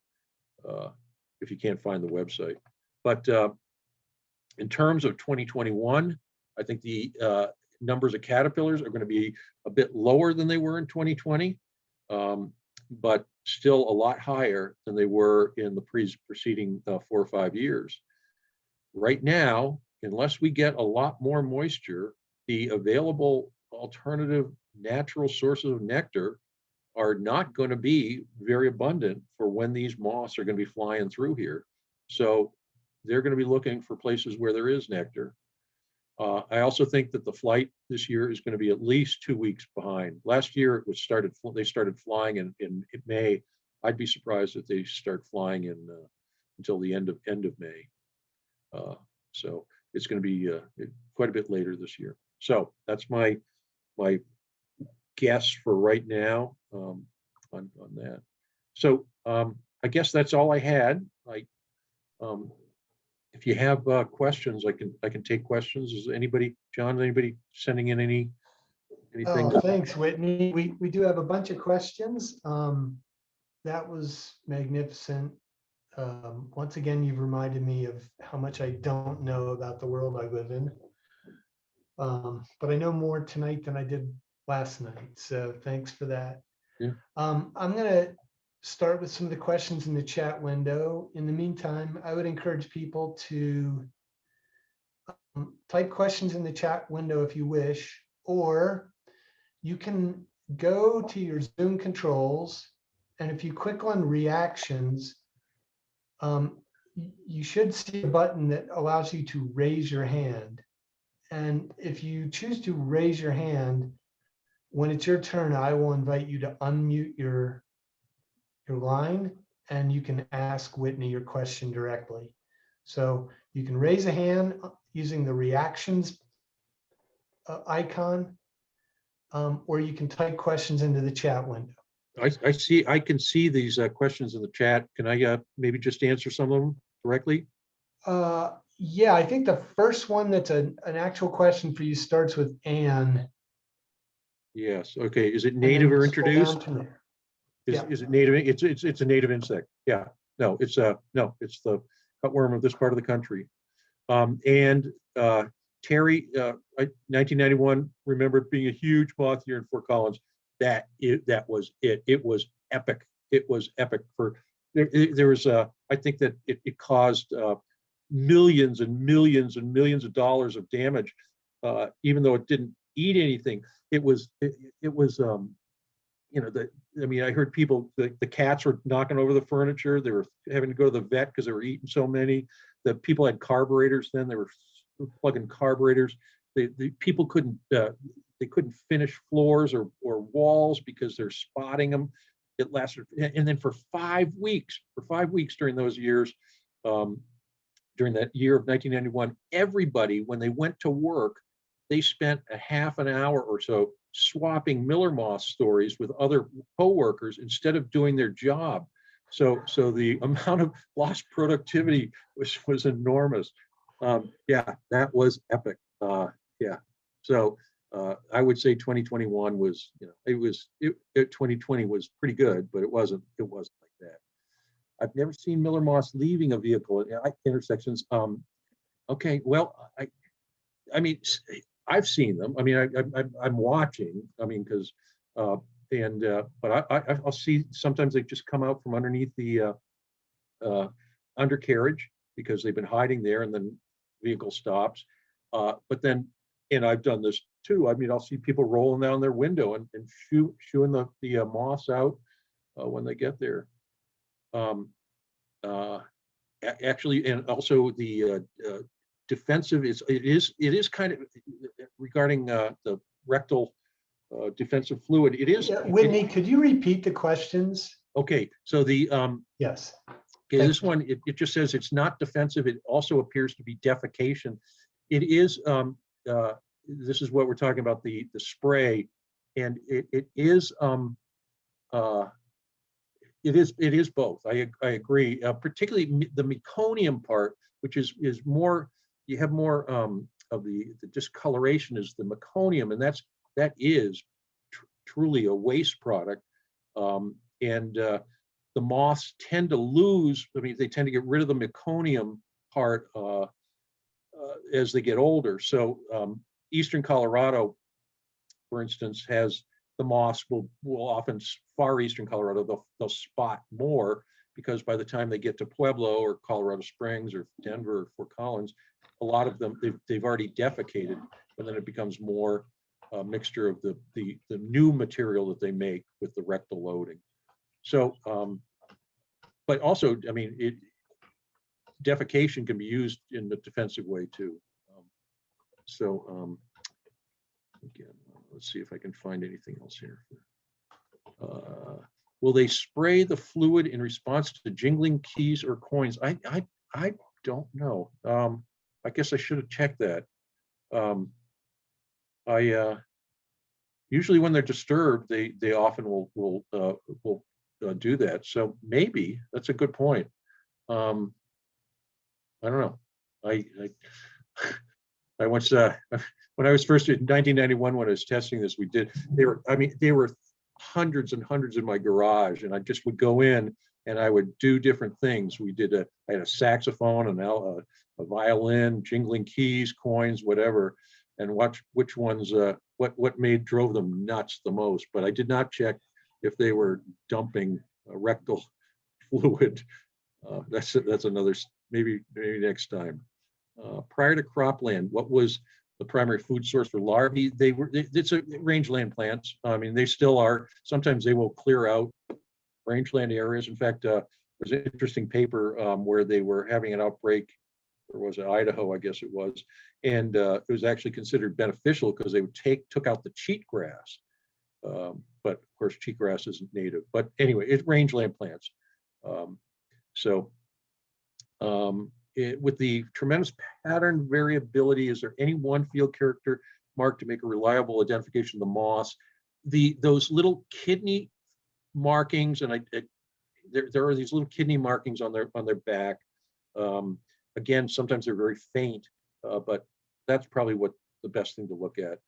if you can't find the website. But in terms of 2021, I think the numbers of caterpillars are going to be a bit lower than they were in 2020, but still a lot higher than they were in the preceding 4 or 5 years. Right now, unless we get a lot more moisture, the available alternative natural sources of nectar are not going to be very abundant for when these moths are going to be flying through here. So they're going to be looking for places where there is nectar. I also think that the flight this year is going to be at least 2 weeks behind. Last year they started flying in May. I'd be surprised if they start flying in until the end of May. So it's going to be quite a bit later this year. So that's my guess for right now on that. So I guess that's all I had. If you have questions, I can take questions. Is anybody, John? Anybody sending in anything? Oh, thanks, Whitney. We do have a bunch of questions. That was magnificent. Once again, you've reminded me of how much I don't know about the world I live in. But I know more tonight than I did last night. So thanks for that. Yeah. I'm going to start with some of the questions in the chat window. In the meantime, I would encourage people to type questions in the chat window if you wish, or you can go to your Zoom controls, and if you click on reactions, you should see a button that allows you to raise your hand. And if you choose to raise your hand, when it's your turn, I will invite you to unmute your line and you can ask Whitney your question directly. So you can raise a hand using the reactions icon, or you can type questions into the chat window. I can see these questions in the chat. Can I maybe just answer some of them directly? Yeah, I think the first one that's an actual question for you starts with Anne. Yes. Okay. Is it native or introduced? Is it native? It's a native insect. Yeah. No, it's the cutworm of this part of the country. And Terry, 1991, remembered being a huge moth year in Fort Collins. That was it. It was epic. It was epic. There was I think that it caused millions and millions and millions of dollars of damage, even though it didn't eat anything. It was I mean, I heard people, the cats were knocking over the furniture. They were having to go to the vet because they were eating so many. The people had carburetors then. They were plugging carburetors. The people couldn't finish floors or walls because they're spotting them. It lasted, and then for 5 weeks during those years, during that year of 1991, everybody, when they went to work, they spent a half an hour or so swapping miller moth stories with other coworkers instead of doing their job. So the amount of lost productivity was enormous. Yeah, that was epic. Yeah. So I would say 2021 was, 2020 was pretty good, but it wasn't like that. I've never seen Miller moths leaving a vehicle at intersections. Okay, well, I mean, I've seen them. I mean, I'm watching. I mean, because but I'll see sometimes they just come out from underneath the undercarriage because they've been hiding there, and then vehicle stops. But then, and I've done this too. I mean, I'll see people rolling down their window and shooing the moths out when they get there. Actually, and also the defensive it is kind of regarding the rectal defensive fluid. It is. Whitney, could you repeat the questions? Okay, so the Yes. okay, this one it just says it's not defensive. It also appears to be defecation. It is. This is what we're talking about, the spray, and it is. It is both. I agree. Particularly the meconium part, which is more. You have more of the discoloration is the meconium, and that is truly a waste product. And the moths tend to lose. I mean, they tend to get rid of the meconium part as they get older. So eastern Colorado, for instance, has the moths will often, far eastern Colorado, they'll spot more because by the time they get to Pueblo or Colorado Springs or Denver or Fort Collins, a lot of them they've already defecated, and then it becomes more a mixture of the new material that they make with the rectal loading. So, but also, I mean, defecation can be used in a defensive way too. Again, let's see if I can find anything else here. Will they spray the fluid in response to jingling keys or coins? I don't know. I guess I should have checked that. Usually when they're disturbed, they often will do that. So maybe that's a good point. I don't know. I once when I was first in 1991 when I was testing this, they were hundreds and hundreds in my garage, and I just would go in and I would do different things. I had a saxophone and a violin, jingling keys, coins, whatever, and watch which ones what drove them nuts the most. But I did not check if they were dumping rectal fluid. That's another, maybe next time. Prior to cropland, what was the primary food source for larvae? It's a rangeland plants. I mean, they still are. Sometimes they will clear out rangeland areas. In fact, there's an interesting paper where they were having an outbreak, or was it Idaho, I guess it was, and it was actually considered beneficial because they would took out the cheatgrass. But of course, cheatgrass isn't native. But anyway, it's rangeland plants. With the tremendous pattern variability, is there any one field character mark to make a reliable identification of the moths? Those little kidney markings, and there are these little kidney markings on their back. Again, sometimes they're very faint, but that's probably what the best thing to look at.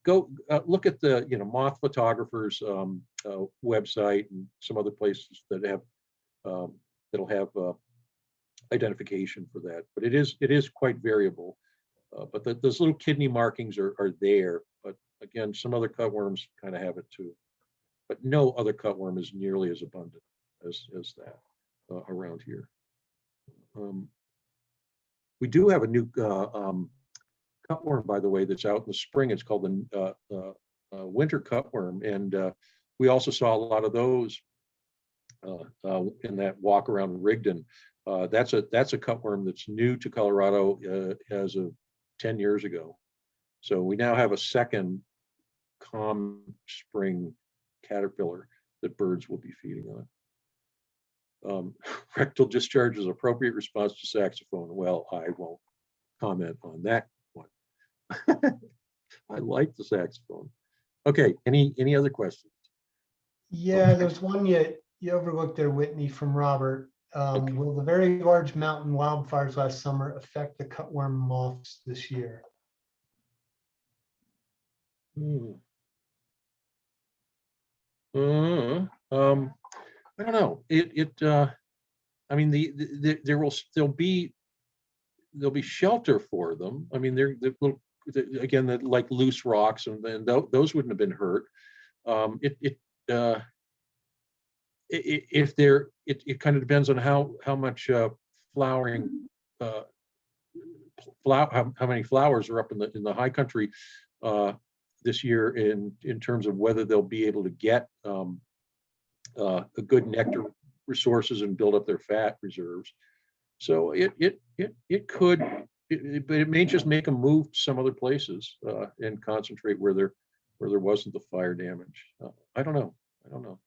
Go look at the moth photographers website and some other places that have that'll have identification for that, but it is quite variable. But those little kidney markings are there. But again, some other cutworms kind of have it too. But no other cutworm is nearly as abundant as that around here. We do have a new cutworm, by the way, that's out in the spring. It's called the winter cutworm, and we also saw a lot of those in that walk around Rigdon. That's a cutworm that's new to Colorado as of 10 years ago. So we now have a second common spring caterpillar that birds will be feeding on. Rectal discharge is appropriate response to saxophone. Well, I won't comment on that one. I like the saxophone. Okay, any other questions? Yeah, there's one you overlooked there, Whitney, from Robert. Okay. Will the very large mountain wildfires last summer affect the cutworm moths this year? Hmm. I don't know. I mean, there'll be shelter for them. I mean, again, like loose rocks, and then those wouldn't have been hurt. If it kind of depends on how much flowering, how many flowers are up in the high country this year in terms of whether they'll be able to get a good nectar resources and build up their fat reserves. So it could, but it may just make them move to some other places and concentrate where there wasn't the fire damage. I don't know.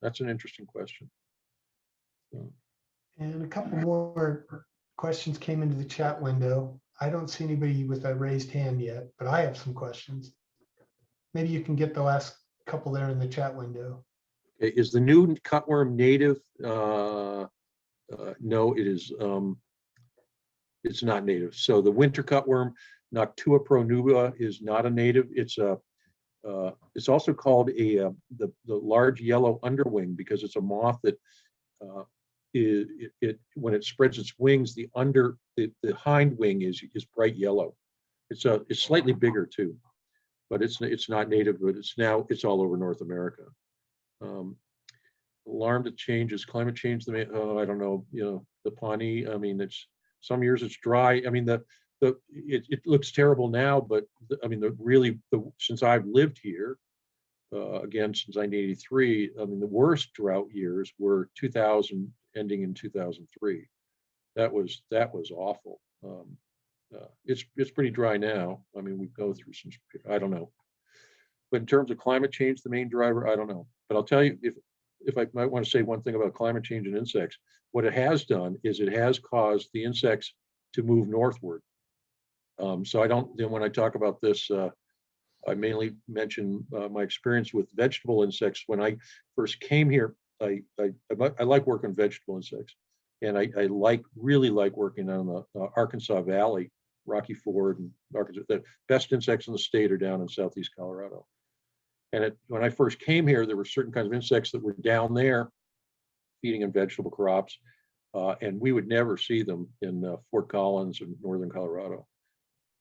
That's an interesting question. And a couple more questions came into the chat window. I don't see anybody with a raised hand yet, but I have some questions. Maybe you can get the last couple there in the chat window. Okay, is the new cutworm native? No, it is. It's not native. So the winter cutworm, Noctua pronuba, is not a native. It's also called the large yellow underwing because it's a moth that when it spreads its wings, the hind wing is bright yellow. It's slightly bigger too, but it's not native. But it's all over North America. Alarm to changes, climate change. I don't know. The Pawnee. I mean, some years it's dry. I mean, it looks terrible now, but I mean, since I've lived here, again since 1983, I mean, the worst drought years were 2000 ending in 2003. That was awful. It's pretty dry now. I mean, we go through some. I don't know, but in terms of climate change, the main driver, I don't know. But I'll tell you, if I might want to say one thing about climate change and insects, what it has done is it has caused the insects to move northward. So when I talk about this, I mainly mention my experience with vegetable insects. When I first came here, I like working on vegetable insects, and I really like working on the Arkansas Valley, Rocky Ford, and Arkansas. The best insects in the state are down in southeast Colorado. And when I first came here, there were certain kinds of insects that were down there feeding on vegetable crops, and we would never see them in Fort Collins and northern Colorado.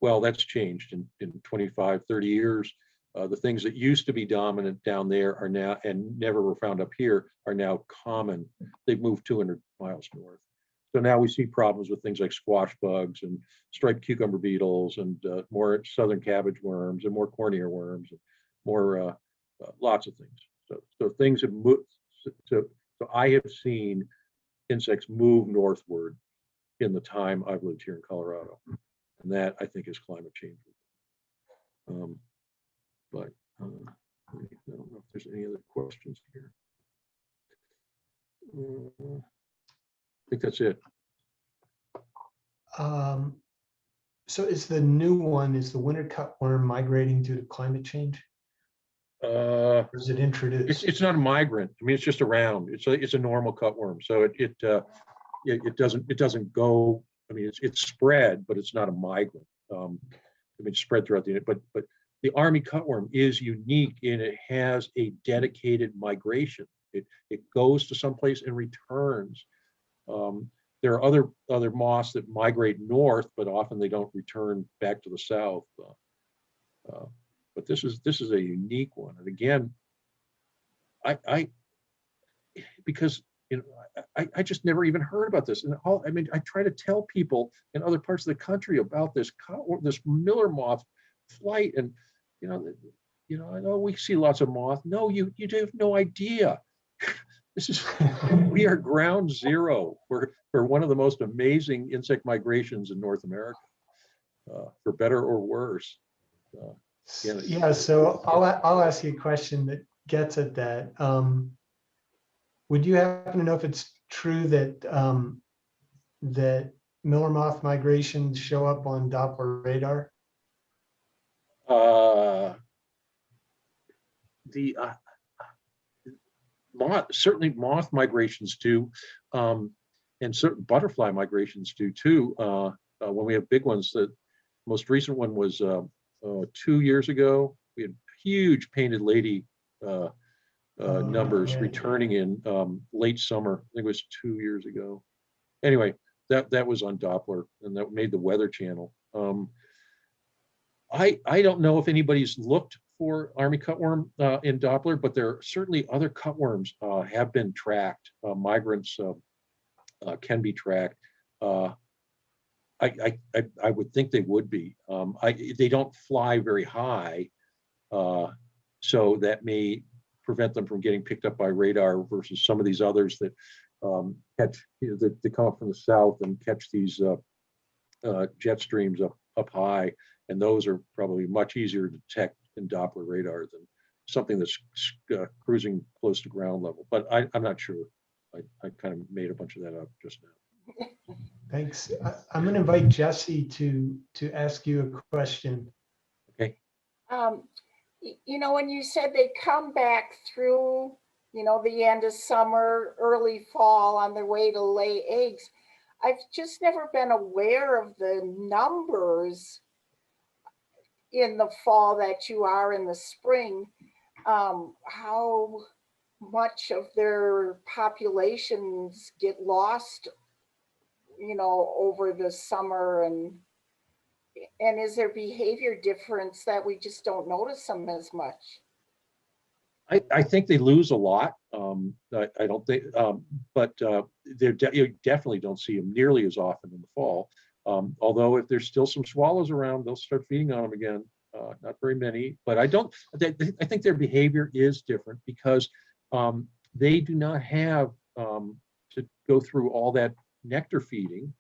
Well, that's changed in 25, 30 years. The things that used to be dominant down there are now, and never were found up here, are now common. They've moved 200 miles north. So now we see problems with things like squash bugs and striped cucumber beetles and more southern cabbage worms and more corn earworms and more lots of things. So things have moved. So I have seen insects move northward in the time I've lived here in Colorado. And that, I think, is climate change. But I don't know if there's any other questions here. I think that's it. So is the new one, is the winter cutworm migrating due to climate change? Or is it introduced? It's not a migrant. I mean, it's just around. It's a normal cutworm. So it doesn't go. I mean, it's spread, but it's not a migrant. I mean, spread throughout the unit. But the army cutworm is unique in it has a dedicated migration. It goes to someplace and returns. There are other moths that migrate north, but often they don't return back to the south. But this is a unique one. And again, because I just never even heard about this. And I mean, I try to tell people in other parts of the country about this miller moth flight, and I know we see lots of moth. No, you have no idea. We are ground zero for one of the most amazing insect migrations in North America, for better or worse. Yeah, so I'll ask you a question that gets at that. Would you happen to know if it's true that that miller moth migrations show up on Doppler radar? certainly moth migrations do, and certain butterfly migrations do too. When we have big ones, the most recent one was 2 years ago. We had huge painted lady numbers yeah. returning in late summer. I think it was 2 years ago. Anyway, that was on Doppler, and that made the Weather Channel. I don't know if anybody's looked for army cutworm in Doppler, but there are certainly other cutworms have been tracked. Migrants can be tracked. I would think they would be. They don't fly very high, so that may prevent them from getting picked up by radar versus some of these others that catch, that they come up from the south and catch these jet streams up high, and those are probably much easier to detect in Doppler radar than something that's cruising close to ground level. But I'm not sure. I kind of made a bunch of that up just now. Thanks. I'm going to invite Jesse to ask you a question. Okay. When you said they come back through, the end of summer, early fall on their way to lay eggs, I've just never been aware of the numbers in the fall that you are in the spring. How much of their populations get lost, over the summer, and is there behavior difference that we just don't notice them as much? I think they lose a lot. I don't think, but you definitely don't see them nearly as often in the fall. Although if there's still some swallows around, they'll start feeding on them again. Not very many, but I think their behavior is different because they do not have to go through all that nectar feeding.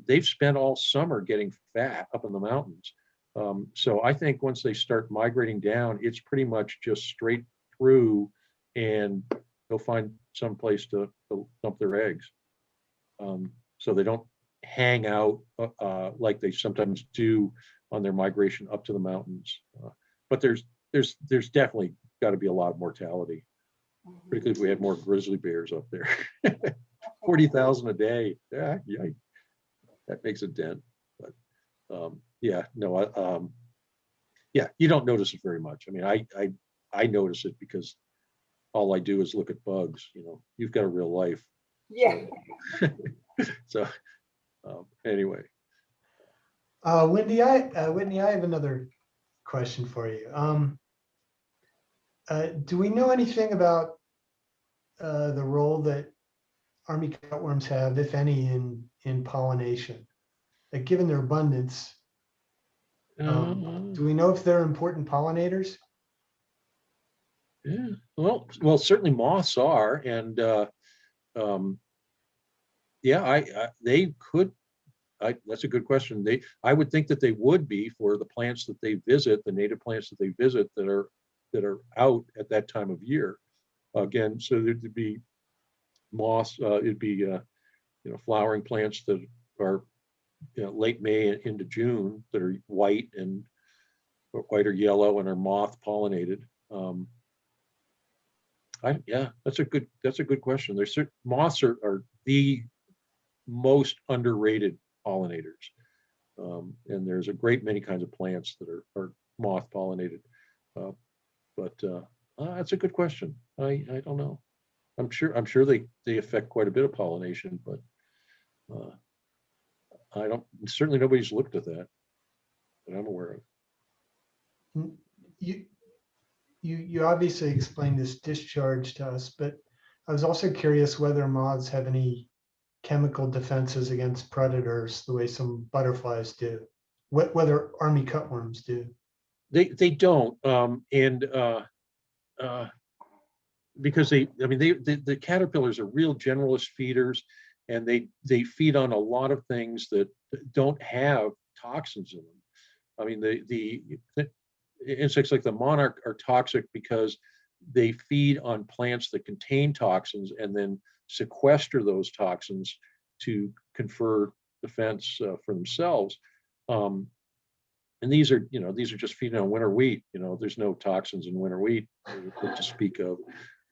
They've spent all summer getting fat up in the mountains. So I think once they start migrating down, it's pretty much just straight through, and they'll find some place to dump their eggs. So they don't hang out like they sometimes do on their migration up to the mountains. But there's definitely got to be a lot of mortality, particularly if we had more grizzly bears up there. 40,000 a day. Yeah, that makes a dent. But yeah, you don't notice it very much. I mean, I notice it because all I do is look at bugs. You've got a real life. Yeah. So anyway. Whitney, I have another question for you. Do we know anything about the role that army cutworms have, if any, in pollination? Like, given their abundance, do we know if they're important pollinators? Yeah, well, certainly moths are, and they could. That's a good question. I would think that they would be for the plants that they visit, the native plants that they visit that are out at that time of year. Again, so there'd be moths. It'd be flowering plants that are late May into June that are white or yellow and are moth pollinated. That's a good question. There's certain moths are the most underrated pollinators, and there's a great many kinds of plants that are moth pollinated. But that's a good question. I don't know. I'm sure they affect quite a bit of pollination, but I don't. Certainly, nobody's looked at that that I'm aware of. You obviously explained this discharge to us, but I was also curious whether moths have any chemical defenses against predators the way some butterflies do, whether army cutworms do. They don't, and because the caterpillars are real generalist feeders, and they feed on a lot of things that don't have toxins in them. I mean, the insects like the monarch are toxic because they feed on plants that contain toxins and then sequester those toxins to confer defense for themselves. And these are just feeding on winter wheat. There's no toxins in winter wheat to speak of,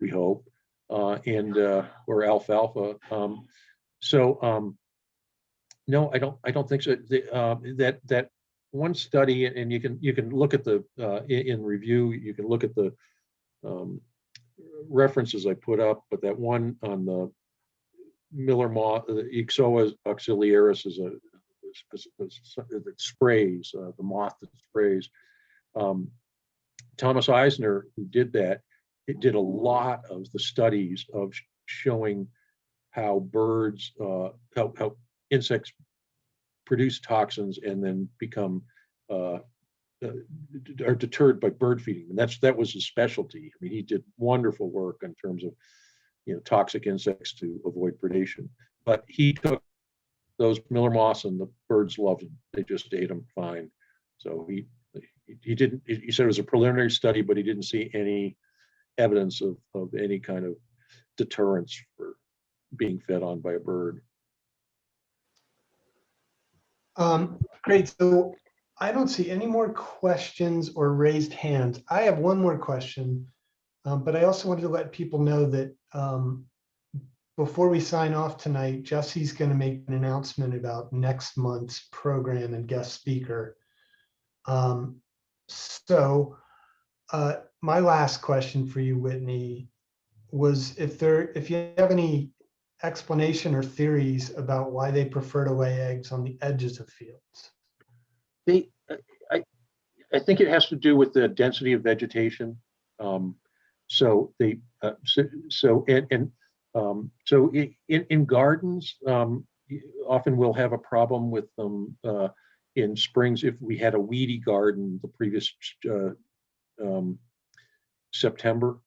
we hope. or alfalfa. No, I don't think so. That one study, and you can look at the in review, you can look at the references I put up, but that one on the Miller moth, the Ixoa auxiliaris is that sprays, the moth that sprays. Thomas Eisner, who did that, it did a lot of the studies of showing how birds, how insects produce toxins and then become are deterred by bird feeding, and that was his specialty. I mean, he did wonderful work in terms of toxic insects to avoid predation. But he took those Miller moths, and the birds loved them. They just ate them fine. So he didn't. He said it was a preliminary study, but he didn't see any evidence of any kind of deterrence for being fed on by a bird. Great. So I don't see any more questions or raised hands. I have one more question, but I also wanted to let people know that before we sign off tonight, Jesse's going to make an announcement about next month's program and guest speaker. My last question for you, Whitney, was if you have any explanation or theories about why they prefer to lay eggs on the edges of fields. I think it has to do with the density of vegetation. So in gardens, often we'll have a problem with them in springs if we had a weedy garden the previous September,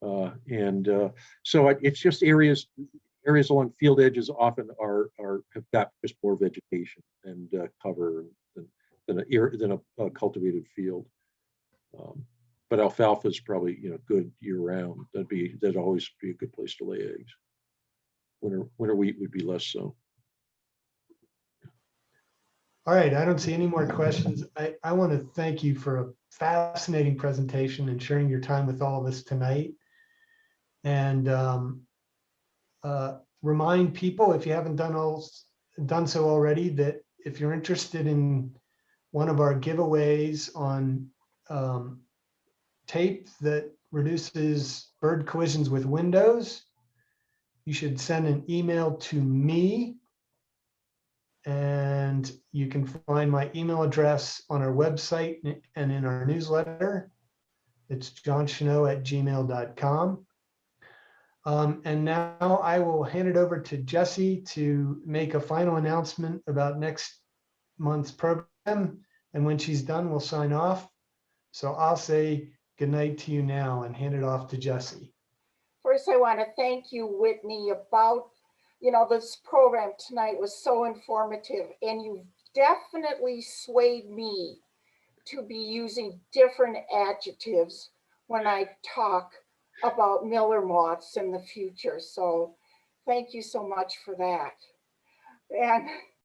so it's just areas along field edges often have got just more vegetation and cover than a cultivated field. But alfalfa is probably good year round. That'd always be a good place to lay eggs. Winter wheat would be less so. All right, I don't see any more questions. I want to thank you for a fascinating presentation and sharing your time with all of us tonight. And remind people, if you haven't done so already, that if you're interested in one of our giveaways on tape that reduces bird collisions with windows, you should send an email to me, and you can find my email address on our website and in our newsletter. It's johncheneau@gmail.com. And now I will hand it over to Jesse to make a final announcement about next month's program. And when she's done, we'll sign off. So I'll say good night to you now and hand it off to Jesse. First, I want to thank you, Whitney, about, this program tonight was so informative, and you've definitely swayed me to be using different adjectives when I talk about Miller moths in the future. So thank you so much for that. And